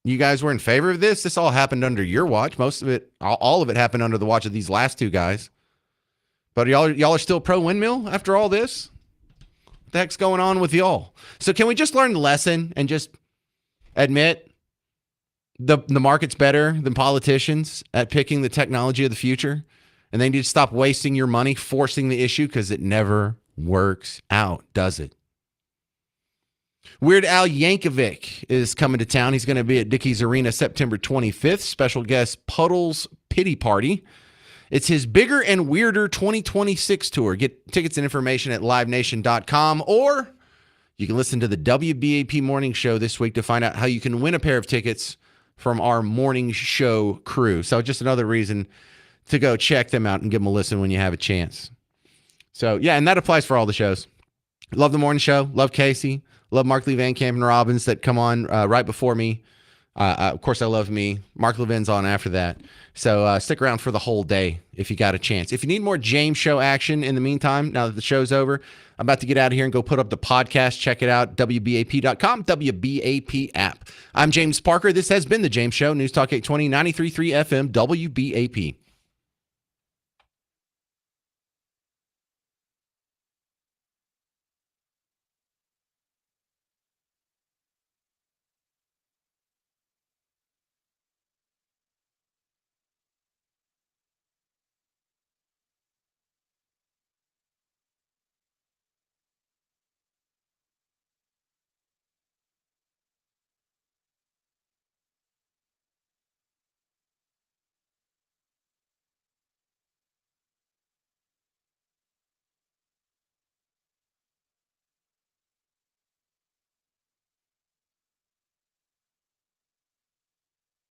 you guys were in favor of this? This all happened under your watch. Most of it, all of it happened under the watch of these last 2 guys. But y'all are still pro windmill after all this? What the heck's going on with y'all? So can we just learn the lesson and just admit the market's better than politicians at picking the technology of the future? And they need to stop wasting your money forcing the issue, because it never works out, does it? Weird Al Yankovic is coming to town. He's going to be at Dickies Arena September 25th. Special guest Puddle's Pity Party. It's his Bigger and Weirder 2026 tour. Get tickets and information at livenation.com, or you can listen to the WBAP Morning Show this week to find out how you can win a pair of tickets from our morning show crew. So just another reason to go check them out and give them a listen when you have a chance. So, yeah, and that applies for all the shows. Love the morning show. Love Casey. Love Mark Lee Van Camp and Robbins that come on right before me. Of course, I love me. Mark Levin's on after that. So stick around for the whole day if you got a chance. If you need more James Show action in the meantime, now that the show's over, I'm about to get out of here and go put up the podcast. Check it out, WBAP.com, WBAP app. I'm James Parker. This has been The James Show, News Talk 820, 93.3 FM, WBAP.